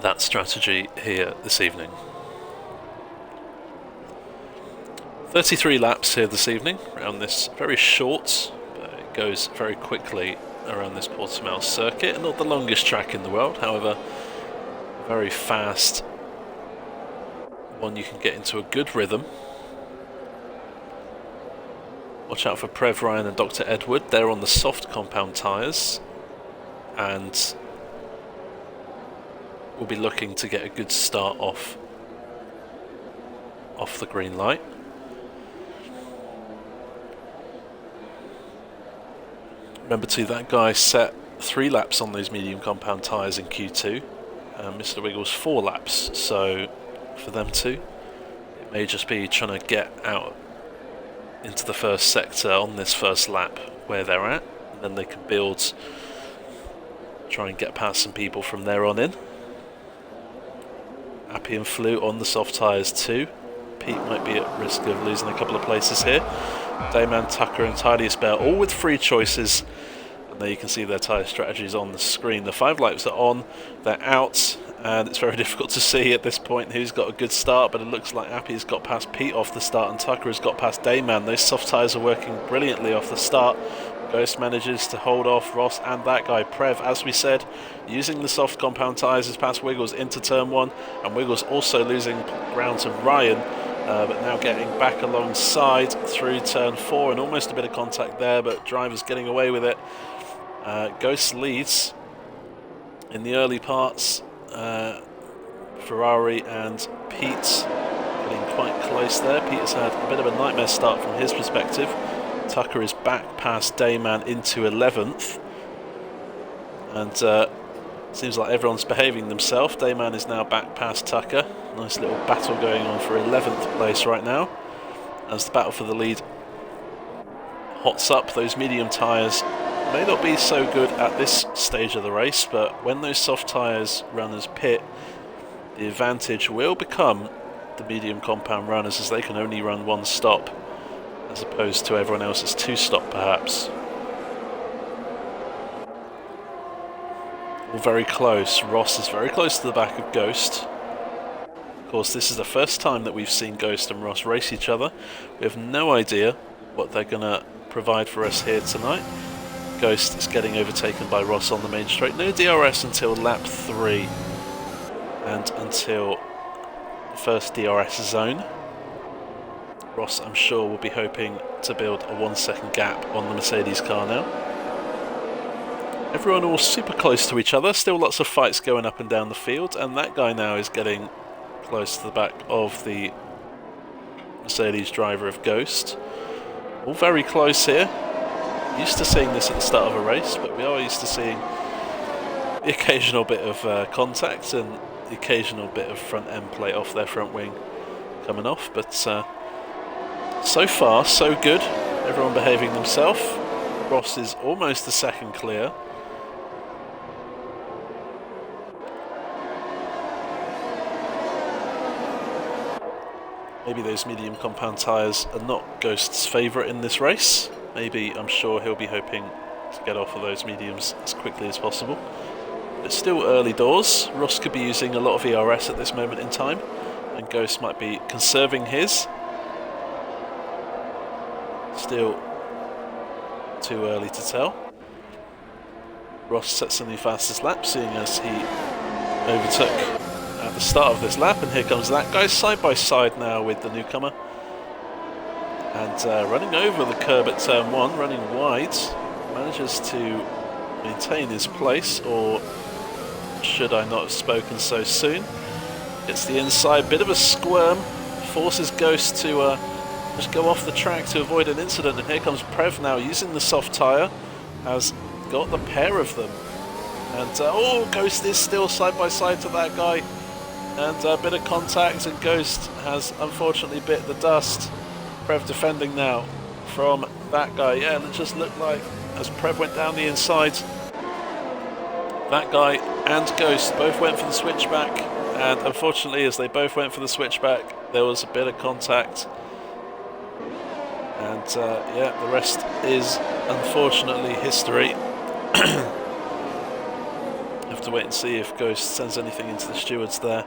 that strategy here this evening. 33 laps here this evening around this very short, but it goes very quickly around this Portimao circuit. Not the longest track in the world, however, very fast one you can get into a good rhythm. Watch out for Prev Ryan and Dr. Edward. They're on the soft compound tyres, and we'll be looking to get a good start off the green light. Remember too, that guy set 3 laps on those medium compound tyres in Q2, and Mr. Wiggles 4 laps, so for them two, it may just be trying to get out into the first sector on this first lap where they're at, and then they can build, try and get past some people from there on in. Appy and Flew on the soft tyres too. Pete might be at risk of losing a couple of places here. Dayman, Tucker and Tidiest Bear all with free choices, and there you can see their tyre strategies on the screen. The 5 lights are on, they're out, and it's very difficult to see at this point who's got a good start, but it looks like Appy's got past Pete off the start and Tucker has got past Dayman. Those soft tyres are working brilliantly off the start. Ghost manages to hold off Ross and that guy Prev, as we said, using the soft compound tyres as past Wiggles into turn 1, and Wiggles also losing ground to Ryan, but now getting back alongside through turn 4, and almost a bit of contact there, but driver's getting away with it. Ghost leads in the early parts. Ferrari and Pete getting quite close there. Pete has had a bit of a nightmare start from his perspective. Tucker is back past Dayman into 11th, and seems like everyone's behaving themselves. Dayman is now back past Tucker. Nice little battle going on for 11th place right now, as the battle for the lead hots up. Those medium tyres may not be so good at this stage of the race, but when those soft tyres runners pit, the advantage will become the medium compound runners, as they can only run 1 stop as opposed to everyone else's 2-stop perhaps. All very close. Ross is very close to the back of Ghost. Of course, this is the first time that we've seen Ghost and Ross race each other. We have no idea what they're going to provide for us here tonight. Ghost is getting overtaken by Ross on the main straight. No DRS until lap 3 and until the first DRS zone. Ross, I'm sure, will be hoping to build a 1-second gap on the Mercedes car now. Everyone all super close to each other. Still lots of fights going up and down the field, and that guy now is getting close to the back of the Mercedes driver of Ghost. All very close here. Used to seeing this at the start of a race, but we are used to seeing the occasional bit of contact and the occasional bit of front end plate off their front wing coming off, but so far so good. Everyone behaving themselves. Ross is almost a second clear. Maybe those medium compound tyres are not Ghost's favourite in this race. Maybe, I'm sure he'll be hoping to get off of those mediums as quickly as possible. It's still early doors. Ross could be using a lot of ERS at this moment in time, and Ghost might be conserving his. Still too early to tell. Ross sets a new fastest lap, seeing as he overtook at the start of this lap, and here comes that guy side by side now with the newcomer, and running over the curb at turn 1, running wide, manages to maintain his place, or should I not have spoken so soon. It's the inside, bit of a squirm, forces Ghost to just go off the track to avoid an incident. And here comes Prev now using the soft tyre, has got the pair of them. And oh, Ghost is still side by side to that guy. And a bit of contact, and Ghost has unfortunately bit the dust. Prev defending now from that guy. Yeah, and it just looked like as Prev went down the inside, that guy and Ghost both went for the switchback, and unfortunately as they both went for the switchback there was a bit of contact, and yeah, the rest is unfortunately history. Have to wait and see if Ghost sends anything into the stewards there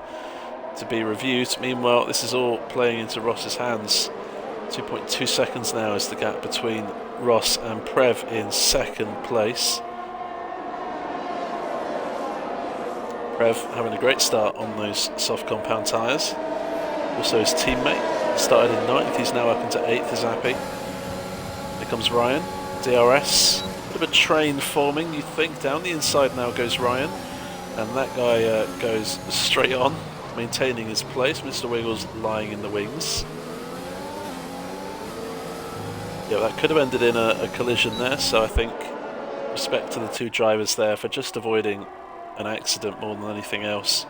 to be reviewed. Meanwhile, this is all playing into Ross's hands. 2.2 seconds now is the gap between Ross and Prev in second place. Prev having a great start on those soft compound tyres. Also his teammate started in 9th, he's now up into 8th, is happy. Here comes Ryan, DRS. Bit of a train forming, you think. Down the inside now goes Ryan. And that guy goes straight on, maintaining his place. Mr. Wiggles lying in the wings. Yeah, that could have ended in a collision there, so I think respect to the two drivers there for just avoiding an accident more than anything else.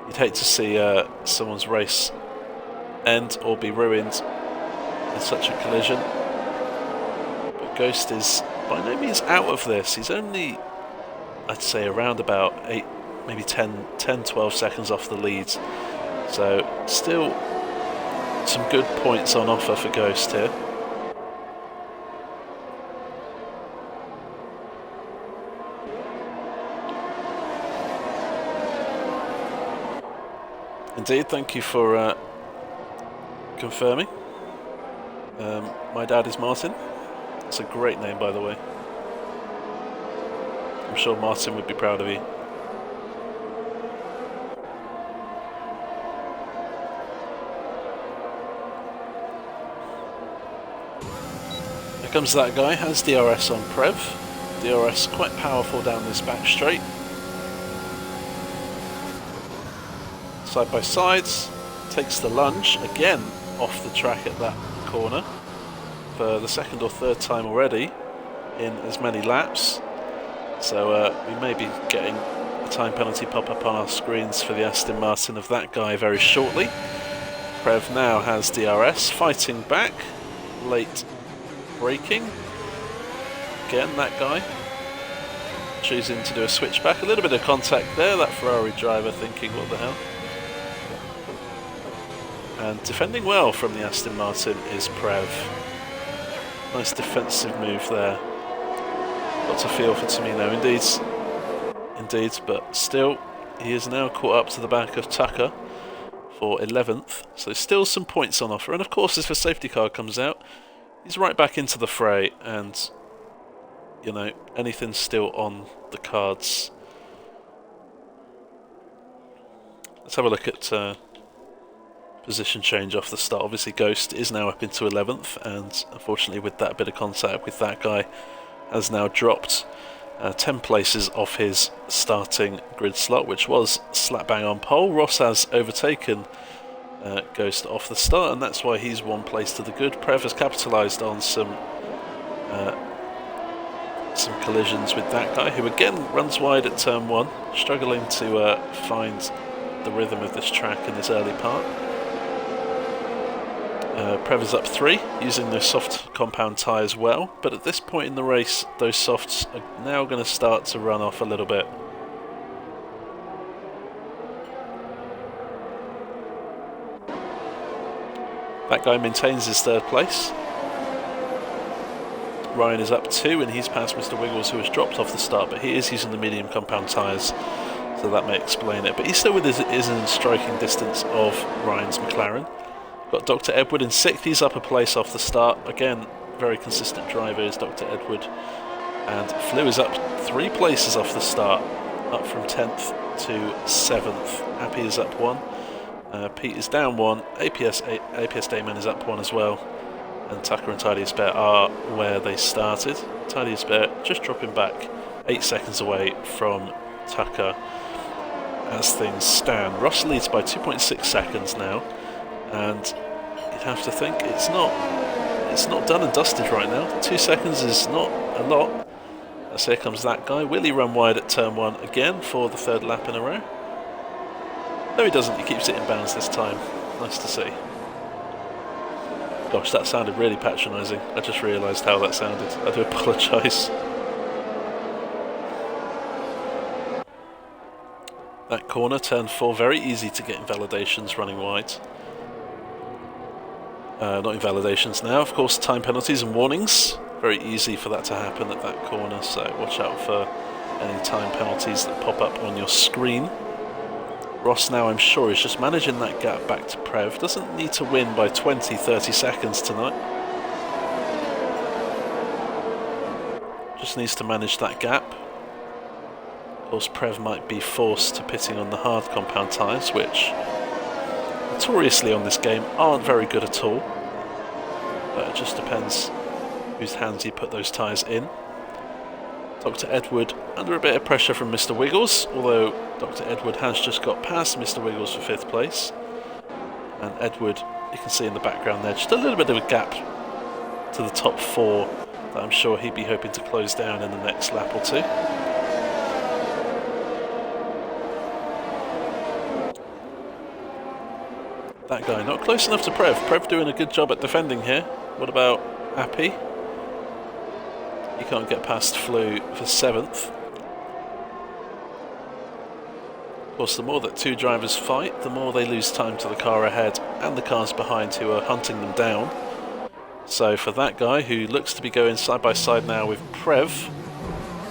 You'd hate to see someone's race end or be ruined in such a collision. But Ghost is by no means out of this. He's only, I'd say, around about 8, maybe 10, 12 seconds off the lead. So still some good points on offer for Ghost here. Indeed, thank you for confirming. My dad is Martin. It's a great name, by the way. I'm sure Martin would be proud of you. Here comes that guy, has DRS on Prev. DRS quite powerful down this back straight. Side by sides, takes the lunge, again off the track at that corner for the second or third time already in as many laps. So we may be getting a time penalty pop up on our screens for the Aston Martin of that guy very shortly. Prev now has DRS, fighting back, late braking. Again, that guy choosing to do a switchback. A little bit of contact there, that Ferrari driver thinking, what the hell? And defending well from the Aston Martin is Prev. Nice defensive move there. Got to feel for Tamino, indeed, but still he is now caught up to the back of Tucker for 11th, so still some points on offer. And of course, if a safety car comes out, he's right back into the fray, and you know, anything's still on the cards. Let's have a look at position change off the start. Obviously Ghost is now up into 11th, and unfortunately with that bit of contact with that guy has now dropped 10 places off his starting grid slot, which was slap bang on pole. Ross has overtaken Ghost off the start, and that's why he's one place to the good. Prev has capitalised on some collisions with that guy, who again runs wide at turn 1, struggling to find the rhythm of this track in this early part. Prev is up 3, using those soft compound tyres well, but at this point in the race, those softs are now going to start to run off a little bit. That guy maintains his third place. Ryan is up 2, and he's passed Mr. Wiggles, who has dropped off the start, but he is using the medium compound tyres, so that may explain it. But he's still within striking distance of Ryan's McLaren. Got Dr. Edward in 6th, he's up a place off the start. Again, very consistent driver is Dr. Edward. And Flew is up 3 places off the start, up from 10th to 7th. Happy is up 1. Pete is down 1. APS Dayman is up 1 as well. And Tucker and Tidy Spare are where they started. Tidy Spare just dropping back 8 seconds away from Tucker as things stand. Ross leads by 2.6 seconds now. And you'd have to think. It's not done and dusted right now. 2 seconds is not a lot. As here comes that guy. Will he run wide at turn 1 again for the 3rd lap in a row? No, he doesn't. He keeps it in bounds this time. Nice to see. Gosh, that sounded really patronising. I just realised how that sounded. I do apologise. That corner, turn 4, very easy to get invalidations running wide. Not invalidations now, of course, time penalties and warnings. Very easy for that to happen at that corner, so watch out for any time penalties that pop up on your screen. Ross now, I'm sure, is just managing that gap back to Prev. Doesn't need to win by 20, 30 seconds tonight. Just needs to manage that gap. Of course, Prev might be forced to pitting on the hard compound tyres, which notoriously on this game aren't very good at all. But it just depends whose hands you put those tyres in. Dr. Edward under a bit of pressure from Mr. Wiggles, although Dr. Edward has just got past Mr. Wiggles for 5th place. And Edward, you can see in the background there, just a little bit of a gap to the top 4 that I'm sure he'd be hoping to close down in the next lap or 2. That guy not close enough to Prev. Prev doing a good job at defending here. What about Appy? He can't get past Flew for 7th. Of course, the more that 2 drivers fight, the more they lose time to the car ahead and the cars behind who are hunting them down. So for that guy, who looks to be going side by side now with Prev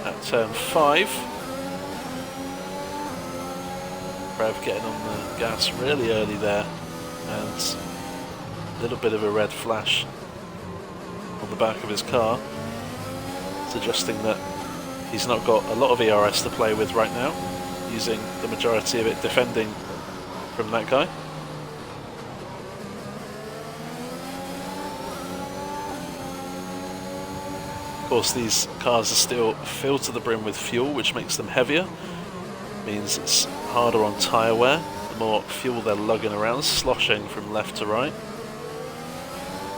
at turn 5. Prev getting on the gas really early there. And a little bit of a red flash on the back of his car, suggesting that he's not got a lot of ERS to play with right now, using the majority of it defending from that guy. Of course, these cars are still filled to the brim with fuel, which makes them heavier. Means it's harder on tyre wear. The more fuel they're lugging around, sloshing from left to right.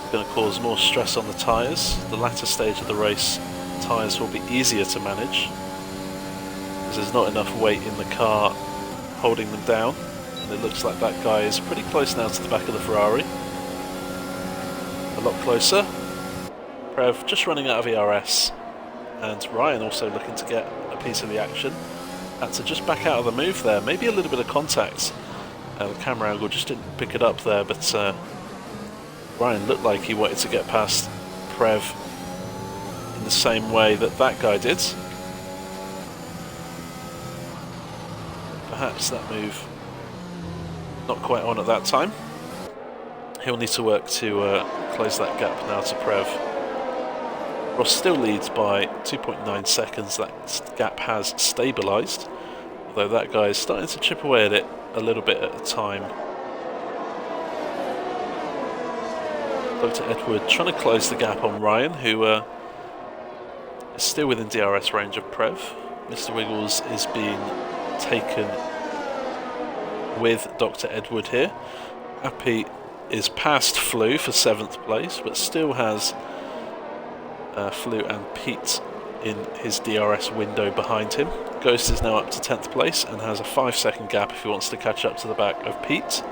It's going to cause more stress on the tyres. The latter stage of the race, tyres will be easier to manage, because there's not enough weight in the car holding them down. And it looks like that guy is pretty close now to the back of the Ferrari. A lot closer. Prev just running out of ERS, and Ryan also looking to get a piece of the action. Had to just back out of the move there, maybe a little bit of contact. The camera angle just didn't pick it up there, but Ryan looked like he wanted to get past Prev in the same way that that guy did. Perhaps that move not quite on at that time. He'll need to work to close that gap now to Prev. Ross still leads by 2.9 seconds. That gap has stabilised, although that guy is starting to chip away at it a little bit at a time. Dr. Edward trying to close the gap on Ryan, who is still within DRS range of Prev. Mr. Wiggles is being taken with Dr. Edward here. Appy is past Flew for 7th place, but still has Flew and Pete in his DRS window behind him. Ghost is now up to 10th place and has a 5-second gap if he wants to catch up to the back of Pete.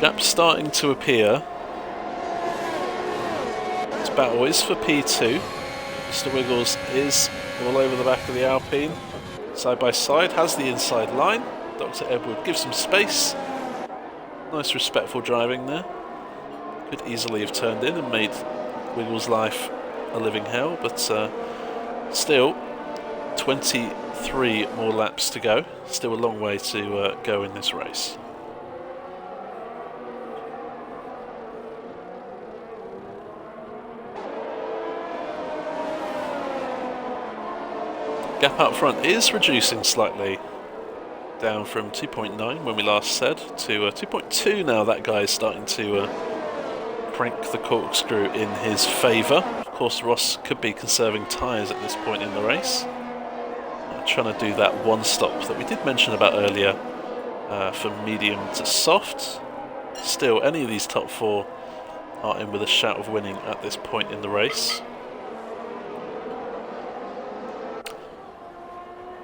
Gap starting to appear. This battle is for P2. Mr. Wiggles is all over the back of the Alpine. Side by side, has the inside line. Dr. Edward gives some space. Nice respectful driving there. Could easily have turned in and made Wiggles' life a living hell, but still 23 more laps to go. Still a long way to go in this race. Gap up front is reducing slightly, down from 2.9 when we last said to 2.2 now. That guy is starting to crank the corkscrew in his favour. Of course, Ross could be conserving tyres at this point in the race. trying to do that one stop that we did mention about earlier from medium to soft. Still, any of these top 4 are in with a shout of winning at this point in the race.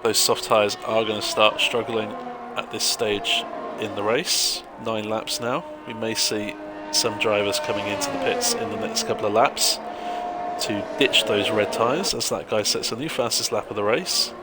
Those soft tyres are going to start struggling at this stage in the race. 9 laps now. We may see some drivers coming into the pits in the next couple of laps to ditch those red tyres as that guy sets a new fastest lap of the race.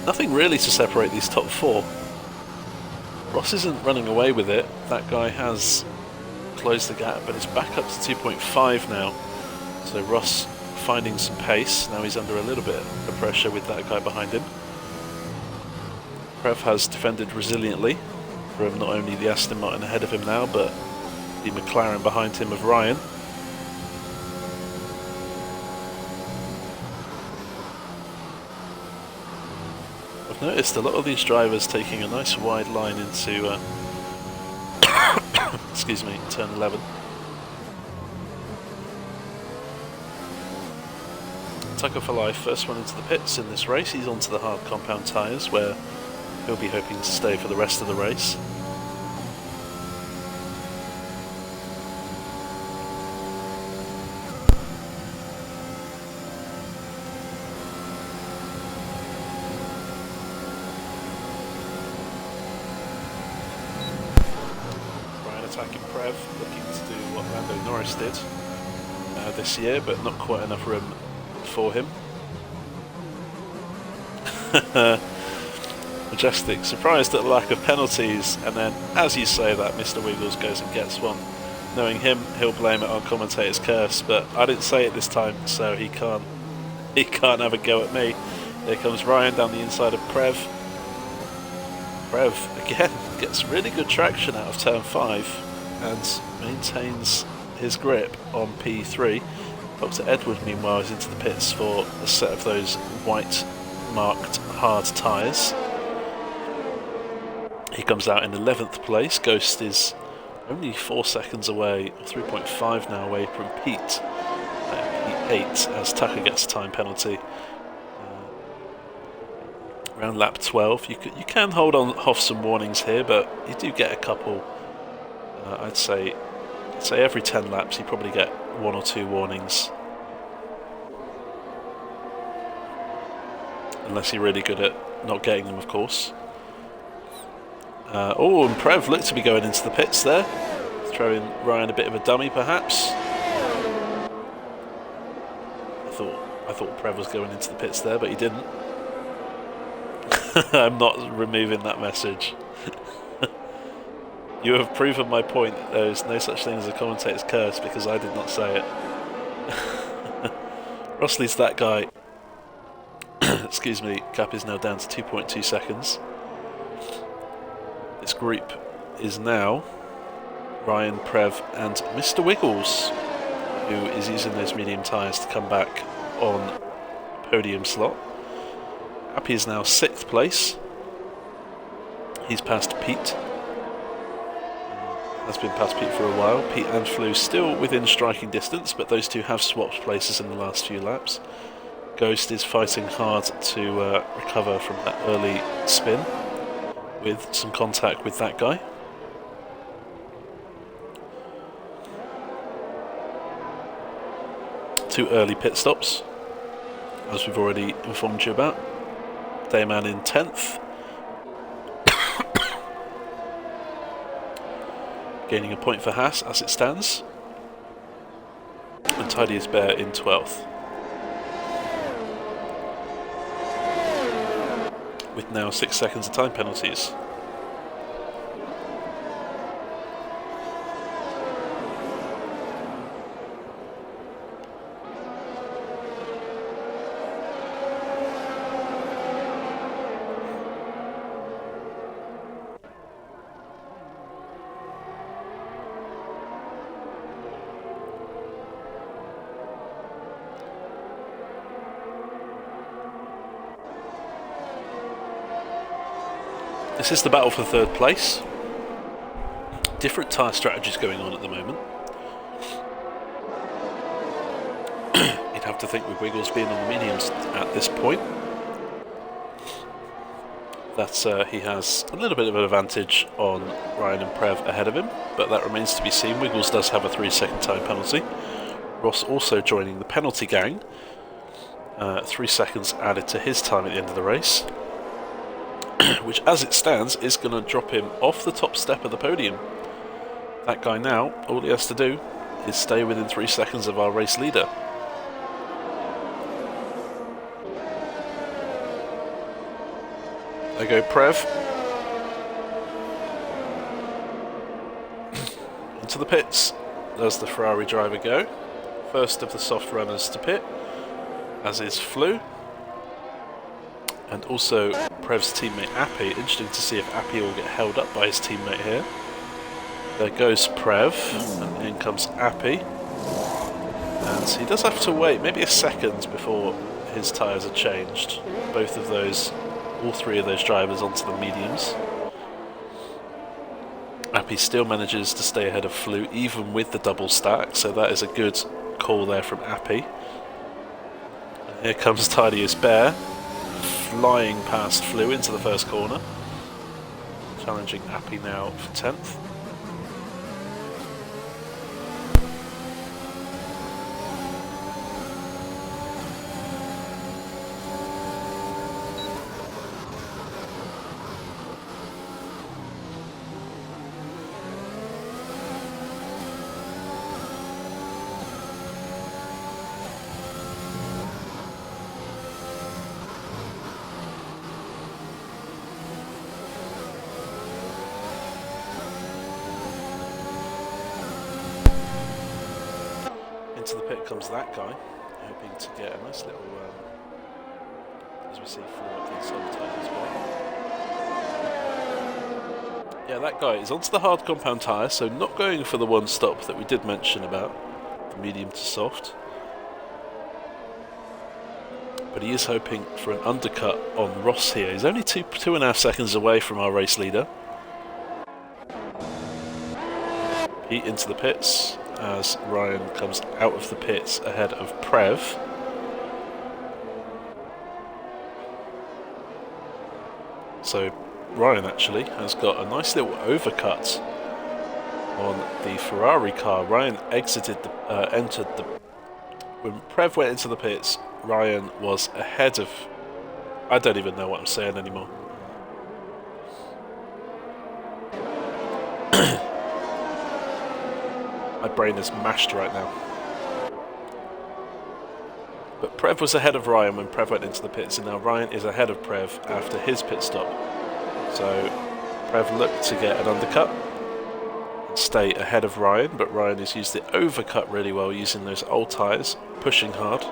Nothing really to separate these top 4. Ross isn't running away with it. That guy has closed the gap, but it's back up to 2.5 now. So Ross finding some pace. Now he's under a little bit of pressure with that guy behind him. Prev has defended resiliently from not only the Aston Martin ahead of him now, but the McLaren behind him of Ryan. I've noticed a lot of these drivers taking a nice wide line into excuse me, turn 11. Tucker for life, first one into the pits in this race. He's onto the hard compound tyres where he'll be hoping to stay for the rest of the race. Attacking Prev, looking to do what Lando Norris did this year, but not quite enough room for him. Majestic, surprised at the lack of penalties, and then, as you say that, Mr. Wiggles goes and gets one. Knowing him, he'll blame it on commentator's curse, but I didn't say it this time, so he can't have a go at me. Here comes Ryan down the inside of Prev. Prev, again, gets really good traction out of turn 5 and maintains his grip on P3. Dr. Edward, meanwhile, is into the pits for a set of those white marked hard tyres. He comes out in 11th place. Ghost is only 4 seconds away, 3.5 now away from Pete. P8 as Tucker gets a time penalty. Around lap 12, you can hold on off some warnings here, but you do get a couple. I'd say every 10 laps you probably get 1 or 2 warnings, unless you're really good at not getting them, of course. Oh, and Prev looked to be going into the pits there, throwing Ryan a bit of a dummy, perhaps. I thought Prev was going into the pits there, but he didn't. I'm not removing that message. You have proven my point that there is no such thing as a commentator's curse because I did not say it. Ross leads that guy. Excuse me, gap is now down to 2.2 seconds. This group is now Ryan, Prev and Mr. Wiggles, who is using those medium tyres to come back on podium slot. Happy is now 6th place. He's passed Pete. Has been past Pete for a while. Pete and Flew still within striking distance, but those two have swapped places in the last few laps. Ghost is fighting hard to recover from that early spin with some contact with that guy. Two early pit stops, as we've already informed you about. Dayman in 10th. Gaining a point for Haas as it stands. And Tidy as Bear in 12th. With now 6 seconds of time penalties. This is the battle for third place. Different tyre strategies going on at the moment. You'd have to think with Wiggles being on the mediums at this point that he has a little bit of an advantage on Ryan and Prev ahead of him, but that remains to be seen. Wiggles does have a 3-second time penalty. Ross also joining the penalty gang. 3 seconds added to his time at the end of the race, which as it stands is going to drop him off the top step of the podium. That guy now, all he has to do is stay within 3 seconds of our race leader. There go Prev. Into the pits does the Ferrari driver go. First of the soft runners to pit, as is Flew. And also Prev's teammate Appy. Interesting to see if Appy will get held up by his teammate here. There goes Prev, and in comes Appy. And he does have to wait maybe a second before his tyres are changed. Both of those, all three of those drivers onto the mediums. Appy still manages to stay ahead of Flew even with the double stack, so that is a good call there from Appy. And here comes Tidiest Bear, flying past Flew into the first corner, challenging Appy now for 10th. Into the pit comes that guy, hoping to get a nice little, as we see, Flew up the inside tyre as well. Yeah, that guy is onto the hard compound tyre, so not going for the one stop that we did mention about the medium to soft. But he is hoping for an undercut on Ross here. He's only 2.5 seconds away from our race leader. Pete into the pits as Ryan comes out of the pits ahead of Prev. So Ryan actually has got a nice little overcut on the Ferrari car. Ryan entered the... When Prev went into the pits, Ryan was ahead of... I don't even know what I'm saying anymore. My brain is mashed right now. But Prev was ahead of Ryan when Prev went into the pits, and now Ryan is ahead of Prev after his pit stop. So Prev looked to get an undercut and stay ahead of Ryan, but Ryan has used the overcut really well using those old tyres, pushing hard.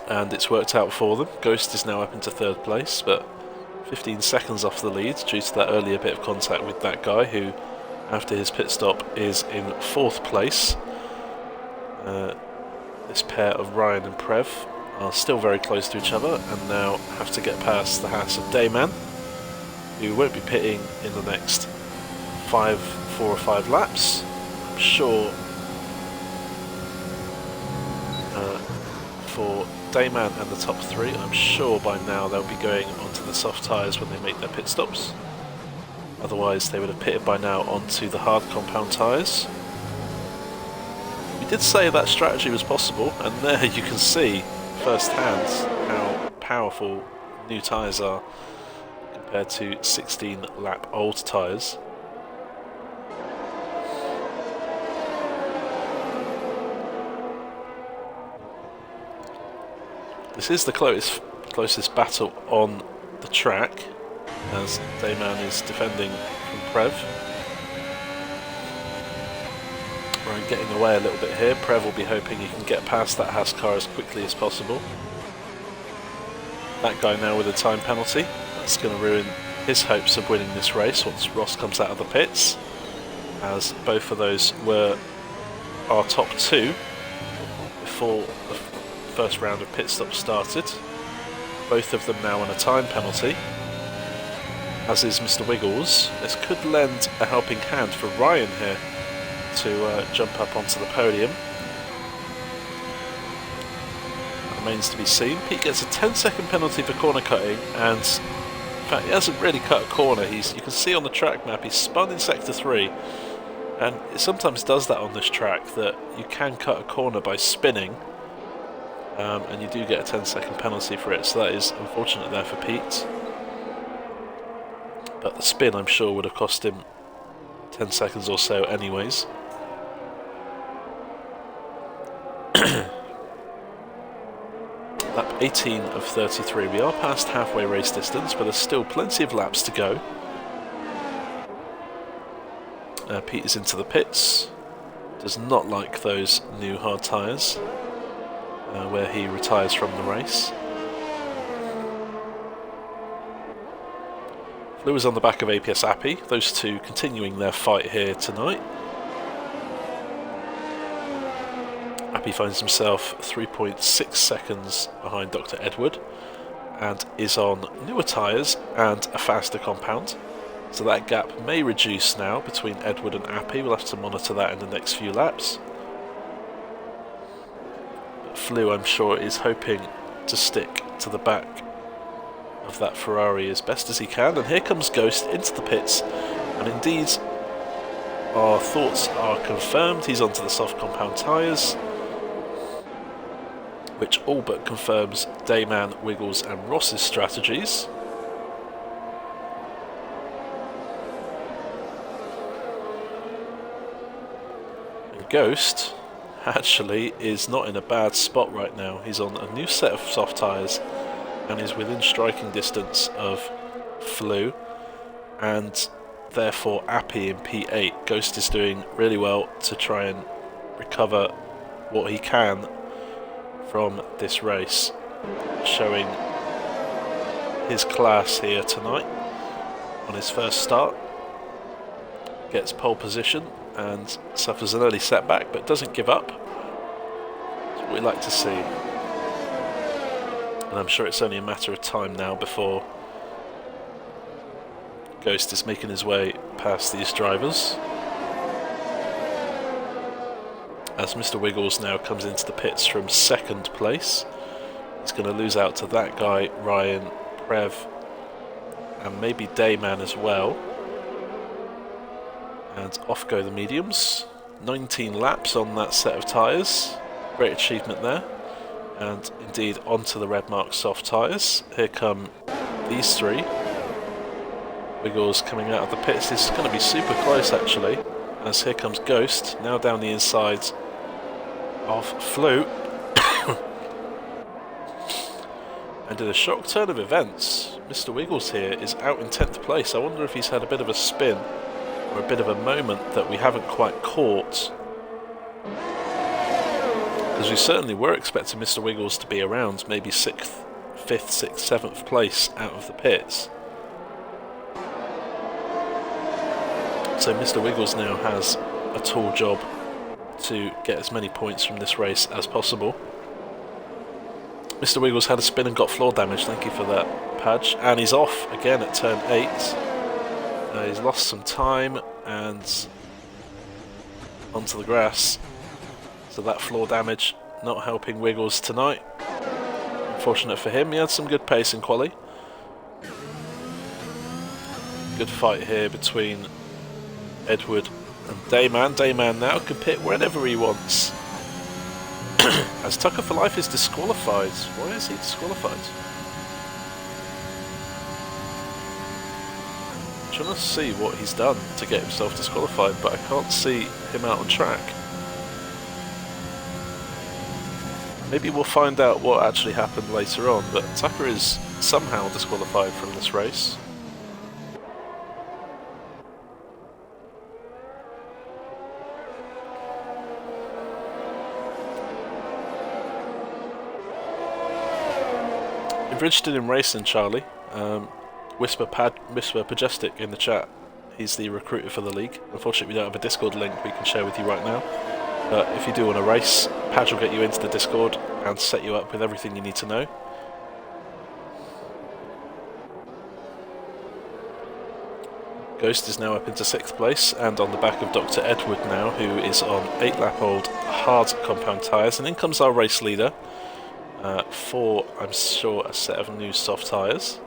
And it's worked out for them. Ghost is now up into third place, but 15 seconds off the lead due to that earlier bit of contact with that guy who, after his pit stop, is in fourth place. This pair of Ryan and Prev are still very close to each other and now have to get past the house of Dayman, who won't be pitting in the next 4 or 5 laps. I'm sure for Dayman and the top 3, I'm sure by now they'll be going onto the soft tyres when they make their pit stops. Otherwise they would have pitted by now onto the hard compound tyres. We did say that strategy was possible, and there you can see firsthand how powerful new tyres are compared to 16 lap old tyres. This is the closest battle on the track, as Dayman is defending from Prev. Ryan getting away a little bit here. Prev will be hoping he can get past that Haas car as quickly as possible. That guy now with a time penalty. That's going to ruin his hopes of winning this race once Ross comes out of the pits, as both of those were our top 2 before the first round of pit stops started. both of them now on a time penalty, as is Mr. Wiggles. This could lend a helping hand for Ryan here to jump up onto the podium. Remains to be seen. Pete gets a 10-second penalty for corner cutting, and in fact he hasn't really cut a corner. You can see on the track map he's spun in sector 3, and it sometimes does that on this track, that you can cut a corner by spinning, and you do get a 10-second penalty for it, so that is unfortunate there for Pete. But the spin, I'm sure, would have cost him 10 seconds or so anyways. Lap 18 of 33. We are past halfway race distance, but there's still plenty of laps to go. Pete is into the pits. Does not like those new hard tyres, where he retires from the race. Flew is on the back of APS Appy, those two continuing their fight here tonight. Appy finds himself 3.6 seconds behind Dr. Edward and is on newer tyres and a faster compound. So that gap may reduce now between Edward and Appy. We'll have to monitor that in the next few laps. But Flew, I'm sure, is hoping to stick to the back of that Ferrari as best as he can. And here comes Ghost into the pits. And indeed, our thoughts are confirmed. He's onto the soft compound tyres, which all but confirms Dayman, Wiggles and Ross's strategies. And Ghost actually is not in a bad spot right now. He's on a new set of soft tyres and is within striking distance of Flew and therefore Appy in P8. Ghost is doing really well to try and recover what he can from this race, showing his class here tonight on his first start. Gets pole position and suffers an early setback, but doesn't give up. That's what we like to see. And I'm sure it's only a matter of time now before Ghost is making his way past these drivers. As Mr. Wiggles now comes into the pits from second place. He's going to lose out to that guy, Ryan, Prev, and maybe Dayman as well. And off go the mediums. 19 laps on that set of tyres. Great achievement there. And indeed onto the red mark soft tyres. Here come these three. Wiggles coming out of the pits. This is going to be super close actually, as here comes Ghost, now down the inside of Flew. And in a shock turn of events, Mr. Wiggles here is out in 10th place. I wonder if he's had a bit of a spin or a bit of a moment that we haven't quite caught. Because we certainly were expecting Mr. Wiggles to be around maybe 6th, 5th, 6th, 7th place out of the pits. So Mr. Wiggles now has a tall job to get as many points from this race as possible. Mr. Wiggles had a spin and got floor damage, thank you for that, Padge. And he's off again at turn 8. He's lost some time and onto the grass. So that floor damage not helping Wiggles tonight. Unfortunate for him, he had some good pace in quali. Good fight here between Edward and Dayman. Dayman now can pit whenever he wants. As Tucker for Life is disqualified. Why is he disqualified? I'm trying to see what he's done to get himself disqualified, but I can't see him out on track. Maybe we'll find out what actually happened later on, but Tucker is somehow disqualified from this race. If you're interested in racing, Charlie, Whisper Pajestic in the chat. He's the recruiter for the league. Unfortunately, we don't have a Discord link we can share with you right now. But if you do want to race, Padge will get you into the Discord and set you up with everything you need to know. Ghost is now up into 6th place, and on the back of Dr. Edward now, who is on 8-lap-old hard compound tyres. And in comes our race leader for, I'm sure, a set of new soft tyres.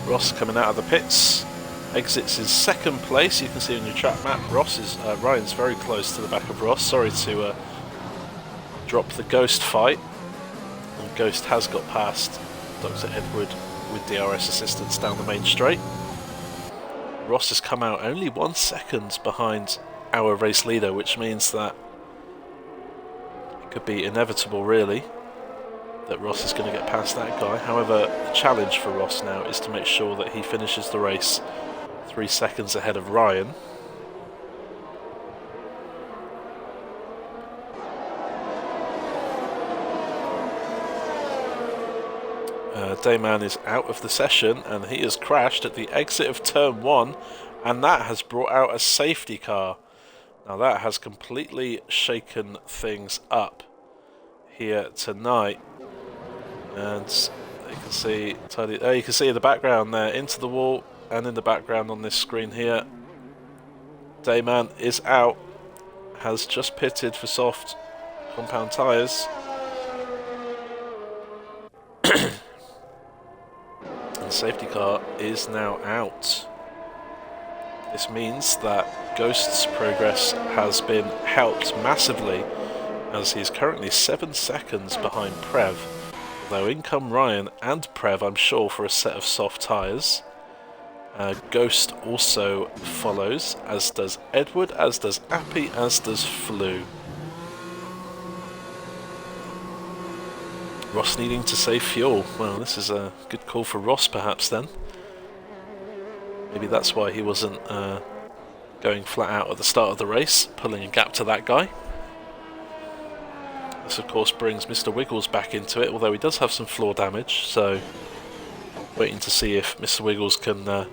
Ross coming out of the pits, exits in 2nd place. You can see on your track map, Ryan's very close to the back of Ross. Sorry to drop the Ghost fight. And Ghost has got past Dr. Edward with DRS assistance down the main straight. Ross has come out only 1 second behind our race leader, which means that it could be inevitable, really, that Ross is going to get past that guy. However, the challenge for Ross now is to make sure that he finishes the race 3 seconds ahead of Ryan. Dayman is out of the session, and he has crashed at the exit of turn 1, and that has brought out a safety car. Now that has completely shaken things up here tonight. And you can see you can see in the background there, into the wall, and in the background on this screen here, Dayman is out, has just pitted for soft compound tyres. And the safety car is now out. This means that Ghost's progress has been helped massively, as he's currently 7 seconds behind Prev. Though in come Ryan and Prev, I'm sure, for a set of soft tyres. Ghost also follows, as does Edward, as does Appy, as does Flu. Ross needing to save fuel. Well, this is a good call for Ross, perhaps, then. Maybe that's why he wasn't going flat out at the start of the race, pulling a gap to that guy. This, of course, brings Mr. Wiggles back into it, although he does have some floor damage, so waiting to see if Mr. Wiggles can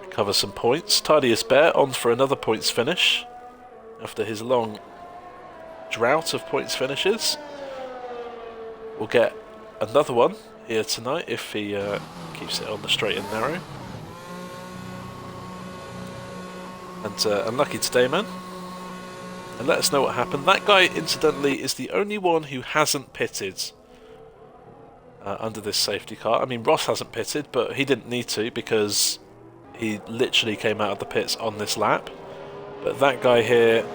recover some points. Tidiest Bear on for another points finish after his long drought of points finishes. We'll get another one here tonight if he keeps it on the straight and narrow. And unlucky today, man. And let us know what happened. That guy, incidentally, is the only one who hasn't pitted under this safety car. I mean, Ross hasn't pitted, but he didn't need to because he literally came out of the pits on this lap. But that guy here,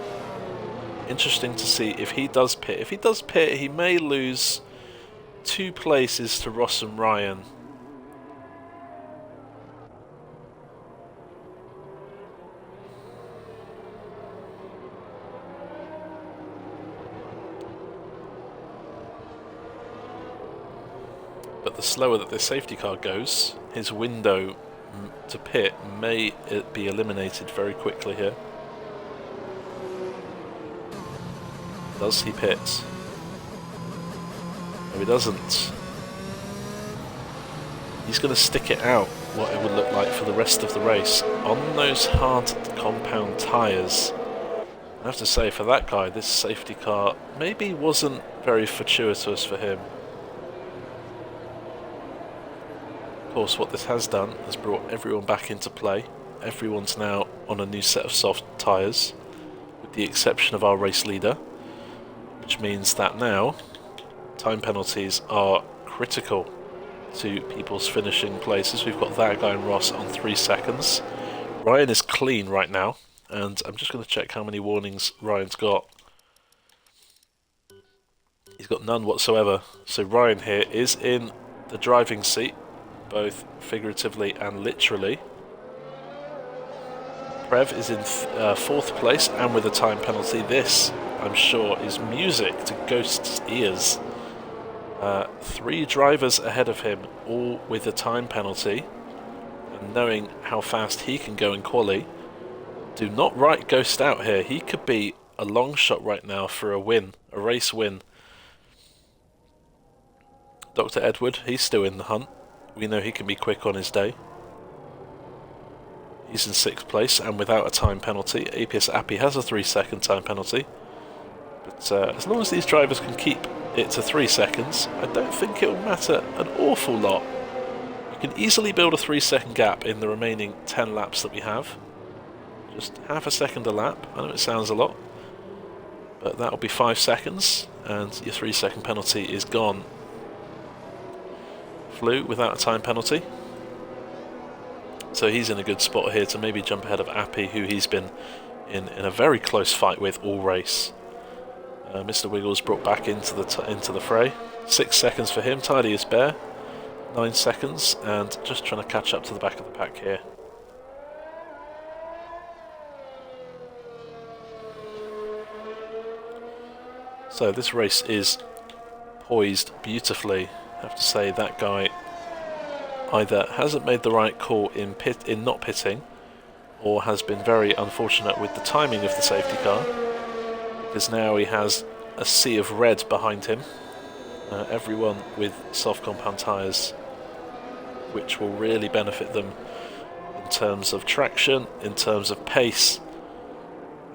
interesting to see if he does pit. If he does pit, he may lose 2 places to Ross and Ryan. But the slower that this safety car goes, his window to pit may be eliminated very quickly here. Does he pit? No, he doesn't. He's going to stick it out, what it would look like for the rest of the race, on those hard compound tyres. I have to say, for that guy, this safety car maybe wasn't very fortuitous for him. Of course, what this has done has brought everyone back into play. Everyone's now on a new set of soft tyres, with the exception of our race leader, which means that now time penalties are critical to people's finishing places. We've got that guy and Ross on 3 seconds. Ryan is clean right now, and I'm just going to check how many warnings Ryan's got. He's got none whatsoever. So Ryan here is in the driving seat, both figuratively and literally. Prev is in 4th place and with a time penalty. This, I'm sure, is music to Ghost's ears. 3 drivers ahead of him, all with a time penalty, and knowing how fast he can go in quali, do not write Ghost out here. He could be a long shot right now for a win, a race win. Dr. Edward, he's still in the hunt. we know he can be quick on his day. He's in 6th place and without a time penalty. APS Appy has a 3-second time penalty. But as long as these drivers can keep it to 3 seconds, I don't think it will matter an awful lot. You can easily build a 3-second gap in the remaining 10 laps that we have. Just half a second a lap. I know it sounds a lot, but that'll be 5 seconds, and your 3-second penalty is gone. Flew without a time penalty. So he's in a good spot here to maybe jump ahead of Appy, who he's been in a very close fight with all race. Mr. Wiggles brought back into the fray. 6 seconds for him, tidy as bear. 9 seconds, and just trying to catch up to the back of the pack here. So this race is poised beautifully. I have to say that guy either hasn't made the right call in not pitting, or has been very unfortunate with the timing of the safety car, because now he has a sea of red behind him. Everyone with soft compound tyres, which will really benefit them in terms of traction, in terms of pace,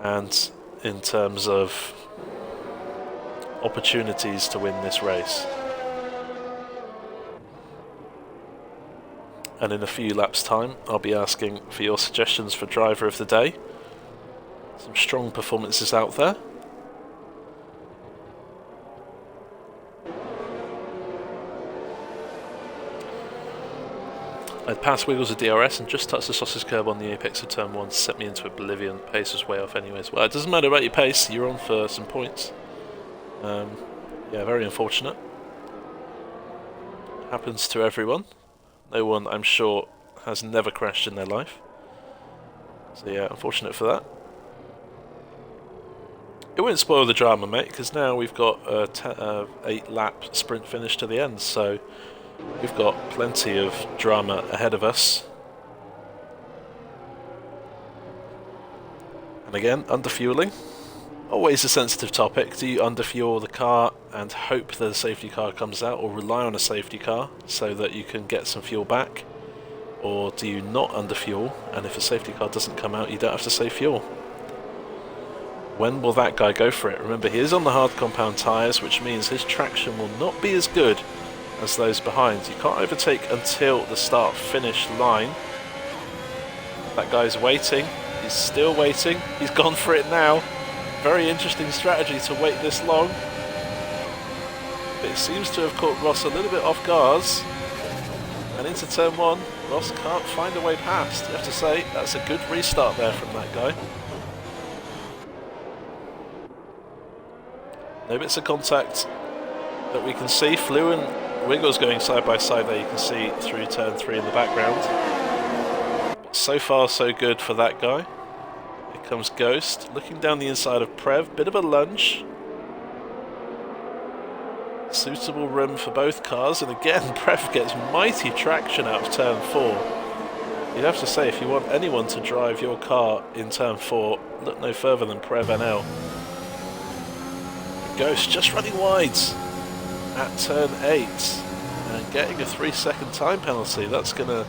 and in terms of opportunities to win this race. And in a few laps' time, I'll be asking for your suggestions for driver of the day. Some strong performances out there. I'd pass Wiggles with DRS and just touch the sausage curb on the apex of turn 1 to set me into oblivion. Pace was way off anyways. Well, it doesn't matter about your pace, you're on for some points. Yeah, very unfortunate. Happens to everyone. No one, I'm sure, has never crashed in their life. So yeah, unfortunate for that. It won't spoil the drama, mate, because now we've got a 8-lap sprint finish to the end, so we've got plenty of drama ahead of us. And again, underfueling. Always a sensitive topic. Do you underfuel the car and hope that a safety car comes out, or rely on a safety car so that you can get some fuel back? Or do you not underfuel, and if a safety car doesn't come out, you don't have to save fuel? When will that guy go for it? Remember, he is on the hard compound tyres, which means his traction will not be as good as those behind. You can't overtake until the start-finish line. That guy's waiting. He's still waiting. He's gone for it now. Very interesting strategy to wait this long. But it seems to have caught Ross a little bit off guard. And into turn 1, Ross can't find a way past. You have to say, that's a good restart there from that guy. No bits of contact that we can see. Flew and Wiggles going side by side there, you can see through turn 3 in the background. But so far so good for that guy. Here comes Ghost, looking down the inside of Prev, bit of a lunge. Suitable room for both cars, and again Prev gets mighty traction out of turn 4. You'd have to say, if you want anyone to drive your car in turn 4, look no further than Prev NL. Ghost just running wide at turn 8 and getting a 3-second time penalty. That's going to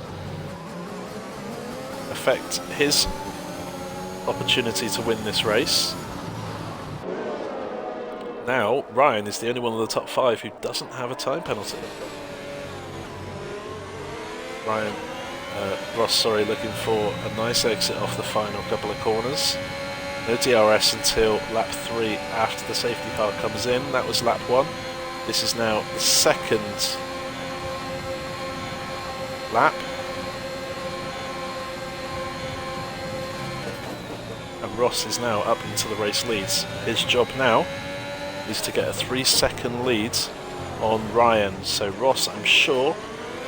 affect his opportunity to win this race. Now Ryan is the only one of the top 5 who doesn't have a time penalty. Ross, looking for a nice exit off the final couple of corners. No DRS until lap 3 after the safety car comes in. That was lap 1. This is now the second lap. And Ross is now up into the race leads. His job now is to get a 3-second lead on Ryan. So Ross, I'm sure,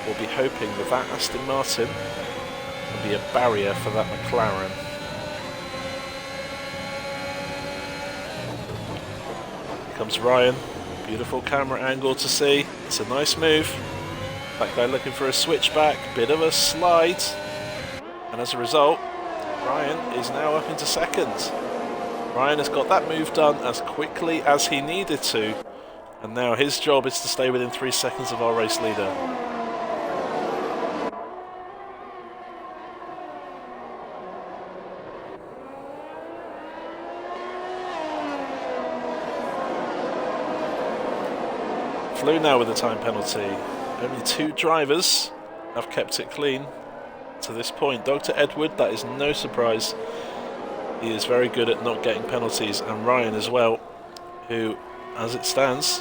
will be hoping that that Aston Martin will be a barrier for that McLaren. Here comes Ryan. Beautiful camera angle to see. It's a nice move. That guy looking for a switchback. Bit of a slide. And as a result, Ryan is now up into second. Ryan has got that move done as quickly as he needed to. And now his job is to stay within 3 seconds of our race leader. Flew now with a time penalty. Only 2 drivers have kept it clean to this point. Dr. Edward, that is no surprise. He is very good at not getting penalties, and Ryan as well, who, as it stands,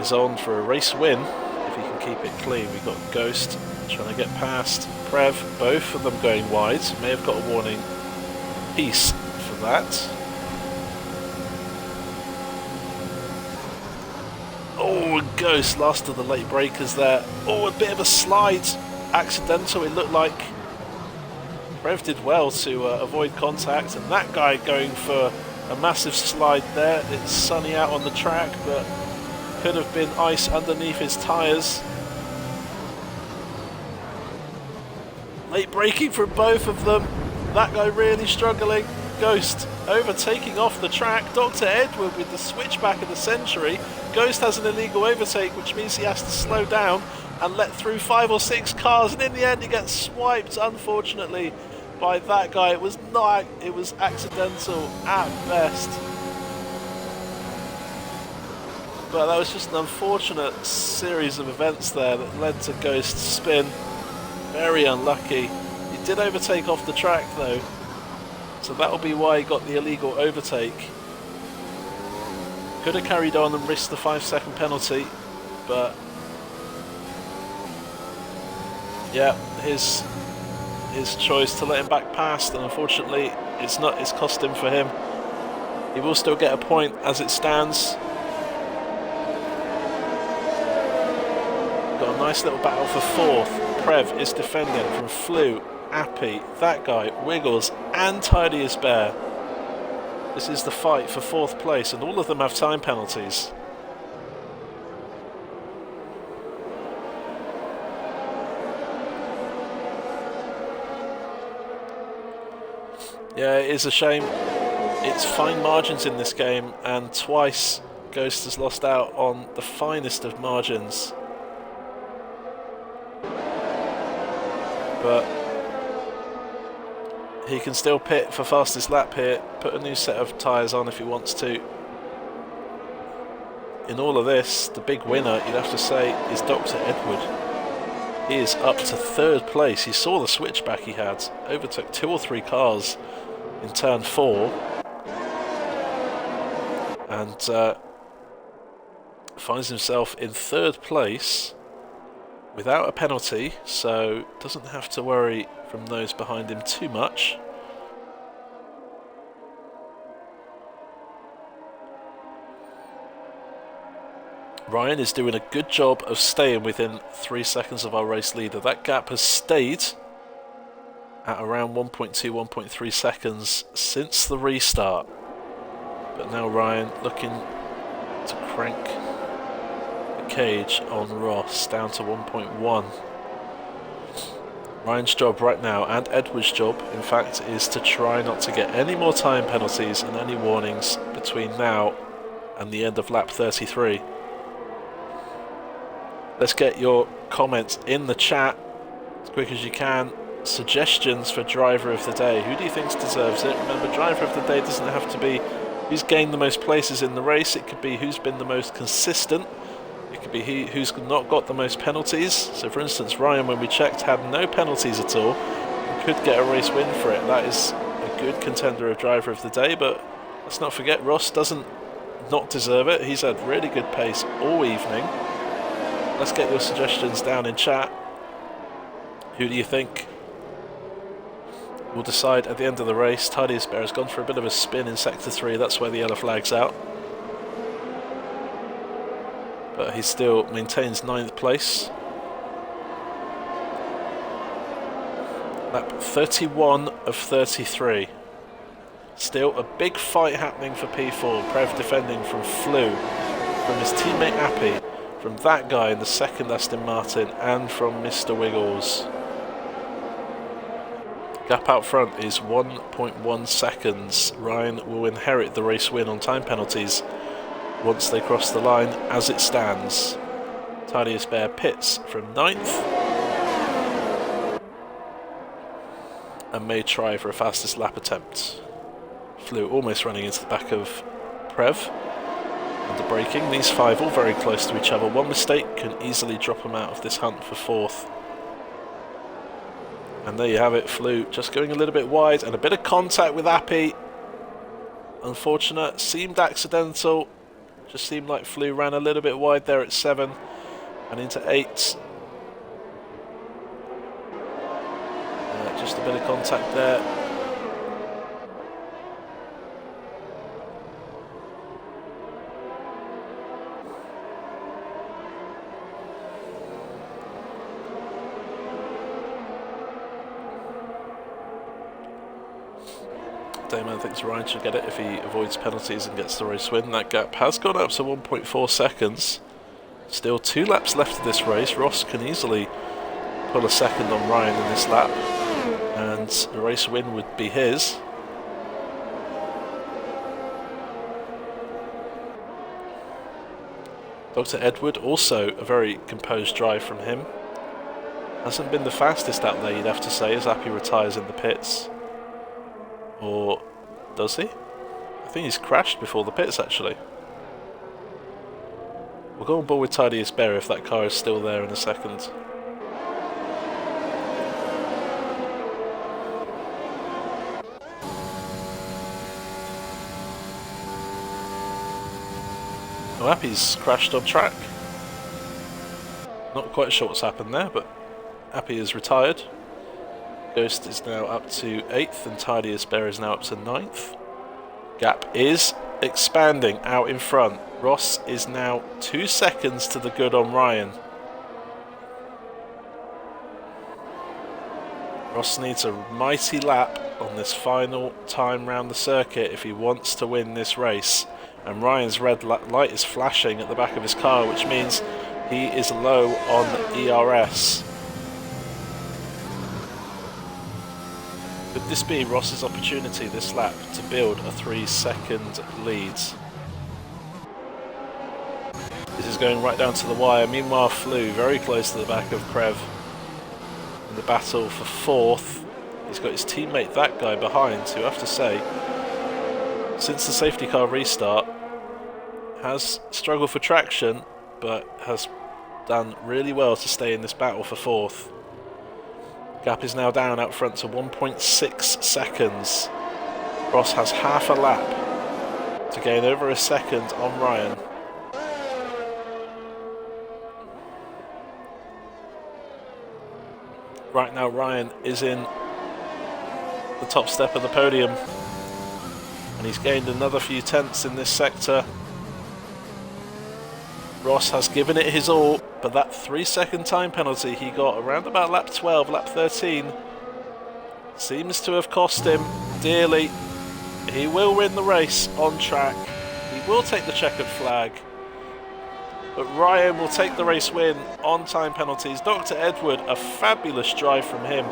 is on for a race win if he can keep it clean. We've got Ghost trying to get past Prev, both of them going wide. May have got a warning piece for that. Oh, and Ghost, last of the late breakers there. Oh, a bit of a slide. Accidental, it looked like. Prev did well to avoid contact, and that guy going for a massive slide there. It's sunny out on the track, but could have been ice underneath his tyres. Late braking from both of them. That guy really struggling. Ghost overtaking off the track. Dr. Edward with the switchback of the century. Ghost has an illegal overtake, which means he has to slow down and let through 5 or 6 cars, and in the end he gets swiped, unfortunately, by that guy. It was not, it was accidental at best. But that was just an unfortunate series of events there that led to Ghost's spin. Very unlucky. He did overtake off the track though, so that will be why he got the illegal overtake. Could have carried on and risked the 5-second penalty, but yeah, his choice to let him back past, and unfortunately it's cost him for him. He will still get a point as it stands. Got a nice little battle for 4th. Prev is defending from Flew, Appy, that guy, Wiggles, and Tidy as Bear. This is the fight for 4th place, and all of them have time penalties. Yeah, it is a shame. It's fine margins in this game, and twice Ghost has lost out on the finest of margins. But he can still pit for fastest lap here, put a new set of tyres on if he wants to. In all of this, the big winner, you'd have to say, is Dr. Edward. He is up to 3rd place. He saw the switchback he had, overtook 2 or 3 cars in turn 4, and finds himself in 3rd place without a penalty, so doesn't have to worry from those behind him too much. Ryan is doing a good job of staying within 3 seconds of our race leader. That gap has stayed at around 1.2, 1.3 seconds since the restart. But now Ryan looking to crank the cage on Ross down to 1.1. Ryan's job right now, and Edward's job in fact, is to try not to get any more time penalties and any warnings between now and the end of lap 33. Let's get your comments in the chat as quick as you can. Suggestions for driver of the day. Who do you think deserves it? Remember, driver of the day doesn't have to be who's gained the most places in the race. It could be who's been the most consistent. It could be who's not got the most penalties. So for instance, Ryan, when we checked, had no penalties at all and could get a race win for it. That is a good contender of driver of the day, but let's not forget Ross doesn't not deserve it. He's had really good pace all evening. Let's get your suggestions down in chat. Who do you think? We'll decide at the end of the race. Tidy as Bear has gone for a bit of a spin in Sector 3. That's where the yellow flag's out. But he still maintains 9th place. Lap 31 of 33. Still a big fight happening for P4. Prev defending from Flew, from his teammate Appy, from that guy in the 2nd Aston Martin, and from Mr. Wiggles. Gap out front is 1.1 seconds. Ryan will inherit the race win on time penalties once they cross the line as it stands. Tidy as Bear pits from 9th and may try for a fastest lap attempt. Flew almost running into the back of Prev. under braking. These 5 all very close to each other. One mistake can easily drop them out of this hunt for 4th. And there you have it, Flew just going a little bit wide, and a bit of contact with Appy. Unfortunate, seemed accidental. Just seemed like Flew ran a little bit wide there at 7 and into 8. Just a bit of contact there. Damon thinks Ryan should get it if he avoids penalties and gets the race win. That gap has gone up to 1.4 seconds. Still 2 laps left of this race. Ross can easily pull a second on Ryan in this lap, and the race win would be his. Dr. Edward, also a very composed drive from him. Hasn't been the fastest out there, you'd have to say, as Appy retires in the pits. Or does he? I think he's crashed before the pits, actually. We'll go on board with Tidiest Bear if that car is still there in a second. Oh, Appy's crashed on track. Not quite sure what's happened there, but Appy is retired. Ghost is now up to 8th, and Tidiest Bear is now up to 9th. Gap is expanding out in front. Ross is now 2 seconds to the good on Ryan. Ross needs a mighty lap on this final time round the circuit if he wants to win this race. And Ryan's red light is flashing at the back of his car, which means he is low on ERS. Could this be Ross's opportunity this lap to build a 3-second lead? This is going right down to the wire. Meanwhile, Flew very close to the back of Krev in the battle for 4th. He's got his teammate, that guy, behind, who I have to say, since the safety car restart, has struggled for traction, but has done really well to stay in this battle for 4th. Gap is now down out front to 1.6 seconds. Ross has half a lap to gain over a second on Ryan. Right now Ryan is in the top step of the podium, and he's gained another few tenths in this sector. Ross has given it his all, but that 3-second time penalty he got around about lap 12, lap 13, seems to have cost him dearly. He will win the race on track. He will take the checkered flag, but Ryan will take the race win on time penalties. Dr. Edward, a fabulous drive from him.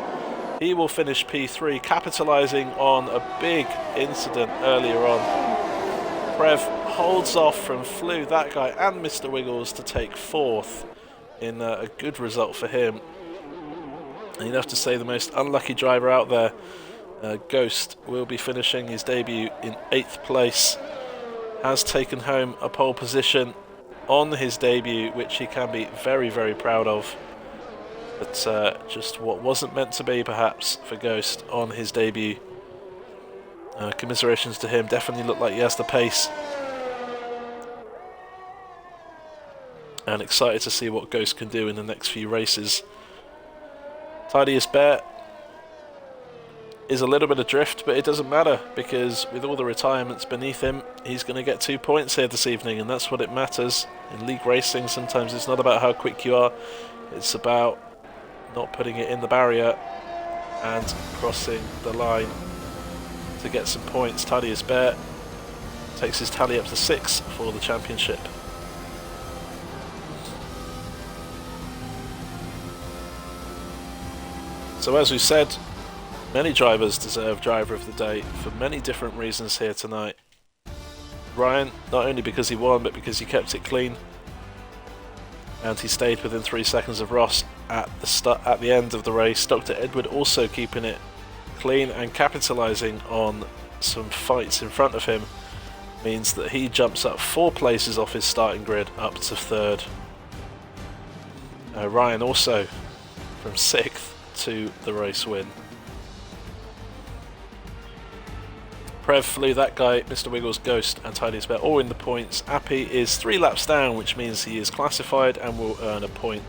He will finish P3, capitalising on a big incident earlier on. Prev holds off from Flew, that guy, and Mr. Wiggles to take 4th in a good result for him. And you'd have to say the most unlucky driver out there, Ghost, will be finishing his debut in 8th place. Has taken home a pole position on his debut, which he can be very, very proud of. But just what wasn't meant to be, perhaps, for Ghost on his debut. Commiserations to him. Definitely looked like he has the pace. And excited to see what Ghost can do in the next few races. Tidiest Bear is a little bit adrift, but it doesn't matter, because with all the retirements beneath him, he's going to get 2 points here this evening, and that's what it matters. In league racing, sometimes it's not about how quick you are, it's about not putting it in the barrier and crossing the line to get some points. Tidiest Bear takes his tally up to 6 for the championship. So as we said, many drivers deserve Driver of the Day for many different reasons here tonight. Ryan, not only because he won, but because he kept it clean, and he stayed within 3 seconds of Ross at the end of the race. Dr. Edward also keeping it clean and capitalising on some fights in front of him. means that he jumps up 4 places off his starting grid up to 3rd. Ryan also from 6th to the race win. Prev flew that guy, Mr. Wiggles, Ghost and Tidiest Bear all in the points. Appy is 3 laps down, which means he is classified and will earn a point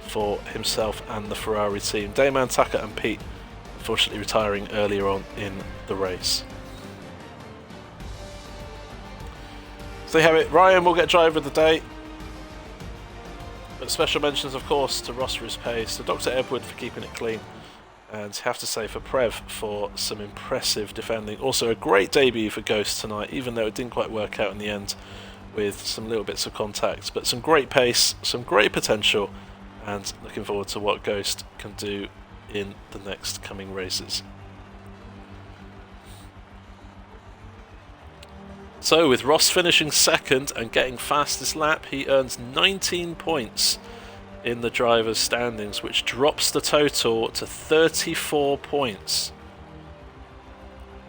for himself and the Ferrari team. Dayman, Tucker and Pete unfortunately retiring earlier on in the race. So there you have it. Ryan will get driver of the day. But special mentions, of course, to Ross for his pace, to Dr. Edward for keeping it clean, and have to say for Prev for some impressive defending. Also a great debut for Ghost tonight, even though it didn't quite work out in the end with some little bits of contact. But some great pace, some great potential, and looking forward to what Ghost can do in the next coming races. So with Ross finishing 2nd and getting fastest lap, he earns 19 points in the driver's standings, which drops the total to 34 points.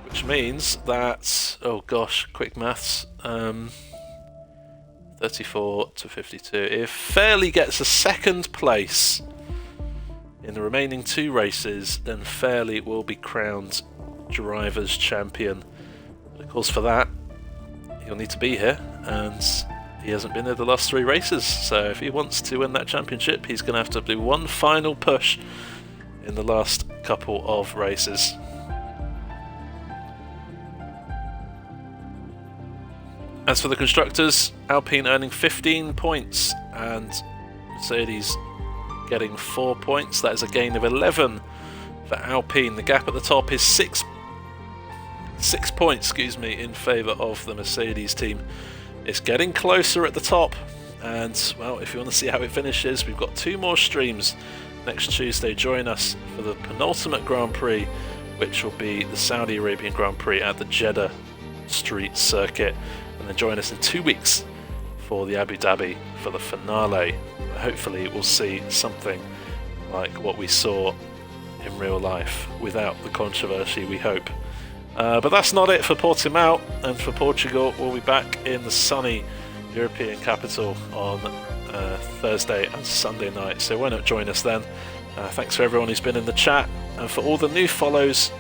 Which means that, oh gosh, quick maths, 34 to 52. If Fairley gets a 2nd place in the remaining 2 races, then Fairley will be crowned driver's champion. But of course for that, he'll need to be here, and he hasn't been here the last 3 races, so if he wants to win that championship, he's going to have to do one final push in the last couple of races. As for the constructors, Alpine earning 15 points and Mercedes getting 4 points. That is a gain of 11 for Alpine. The gap at the top is 6 points, in favour of the Mercedes team. It's getting closer at the top, and well, if you want to see how it finishes, we've got 2 more streams next Tuesday. Join us for the penultimate Grand Prix, which will be the Saudi Arabian Grand Prix at the Jeddah Street Circuit, and then join us in 2 weeks for the Abu Dhabi for the finale. Hopefully we'll see something like what we saw in real life without the controversy, we hope. But that's not it for Portimao, and for Portugal we'll be back in the sunny European capital on Thursday and Sunday night, so why not join us then. Thanks for everyone who's been in the chat, and for all the new follows,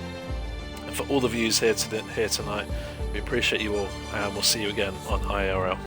and for all the views here tonight. We appreciate you all, and we'll see you again on IIRL.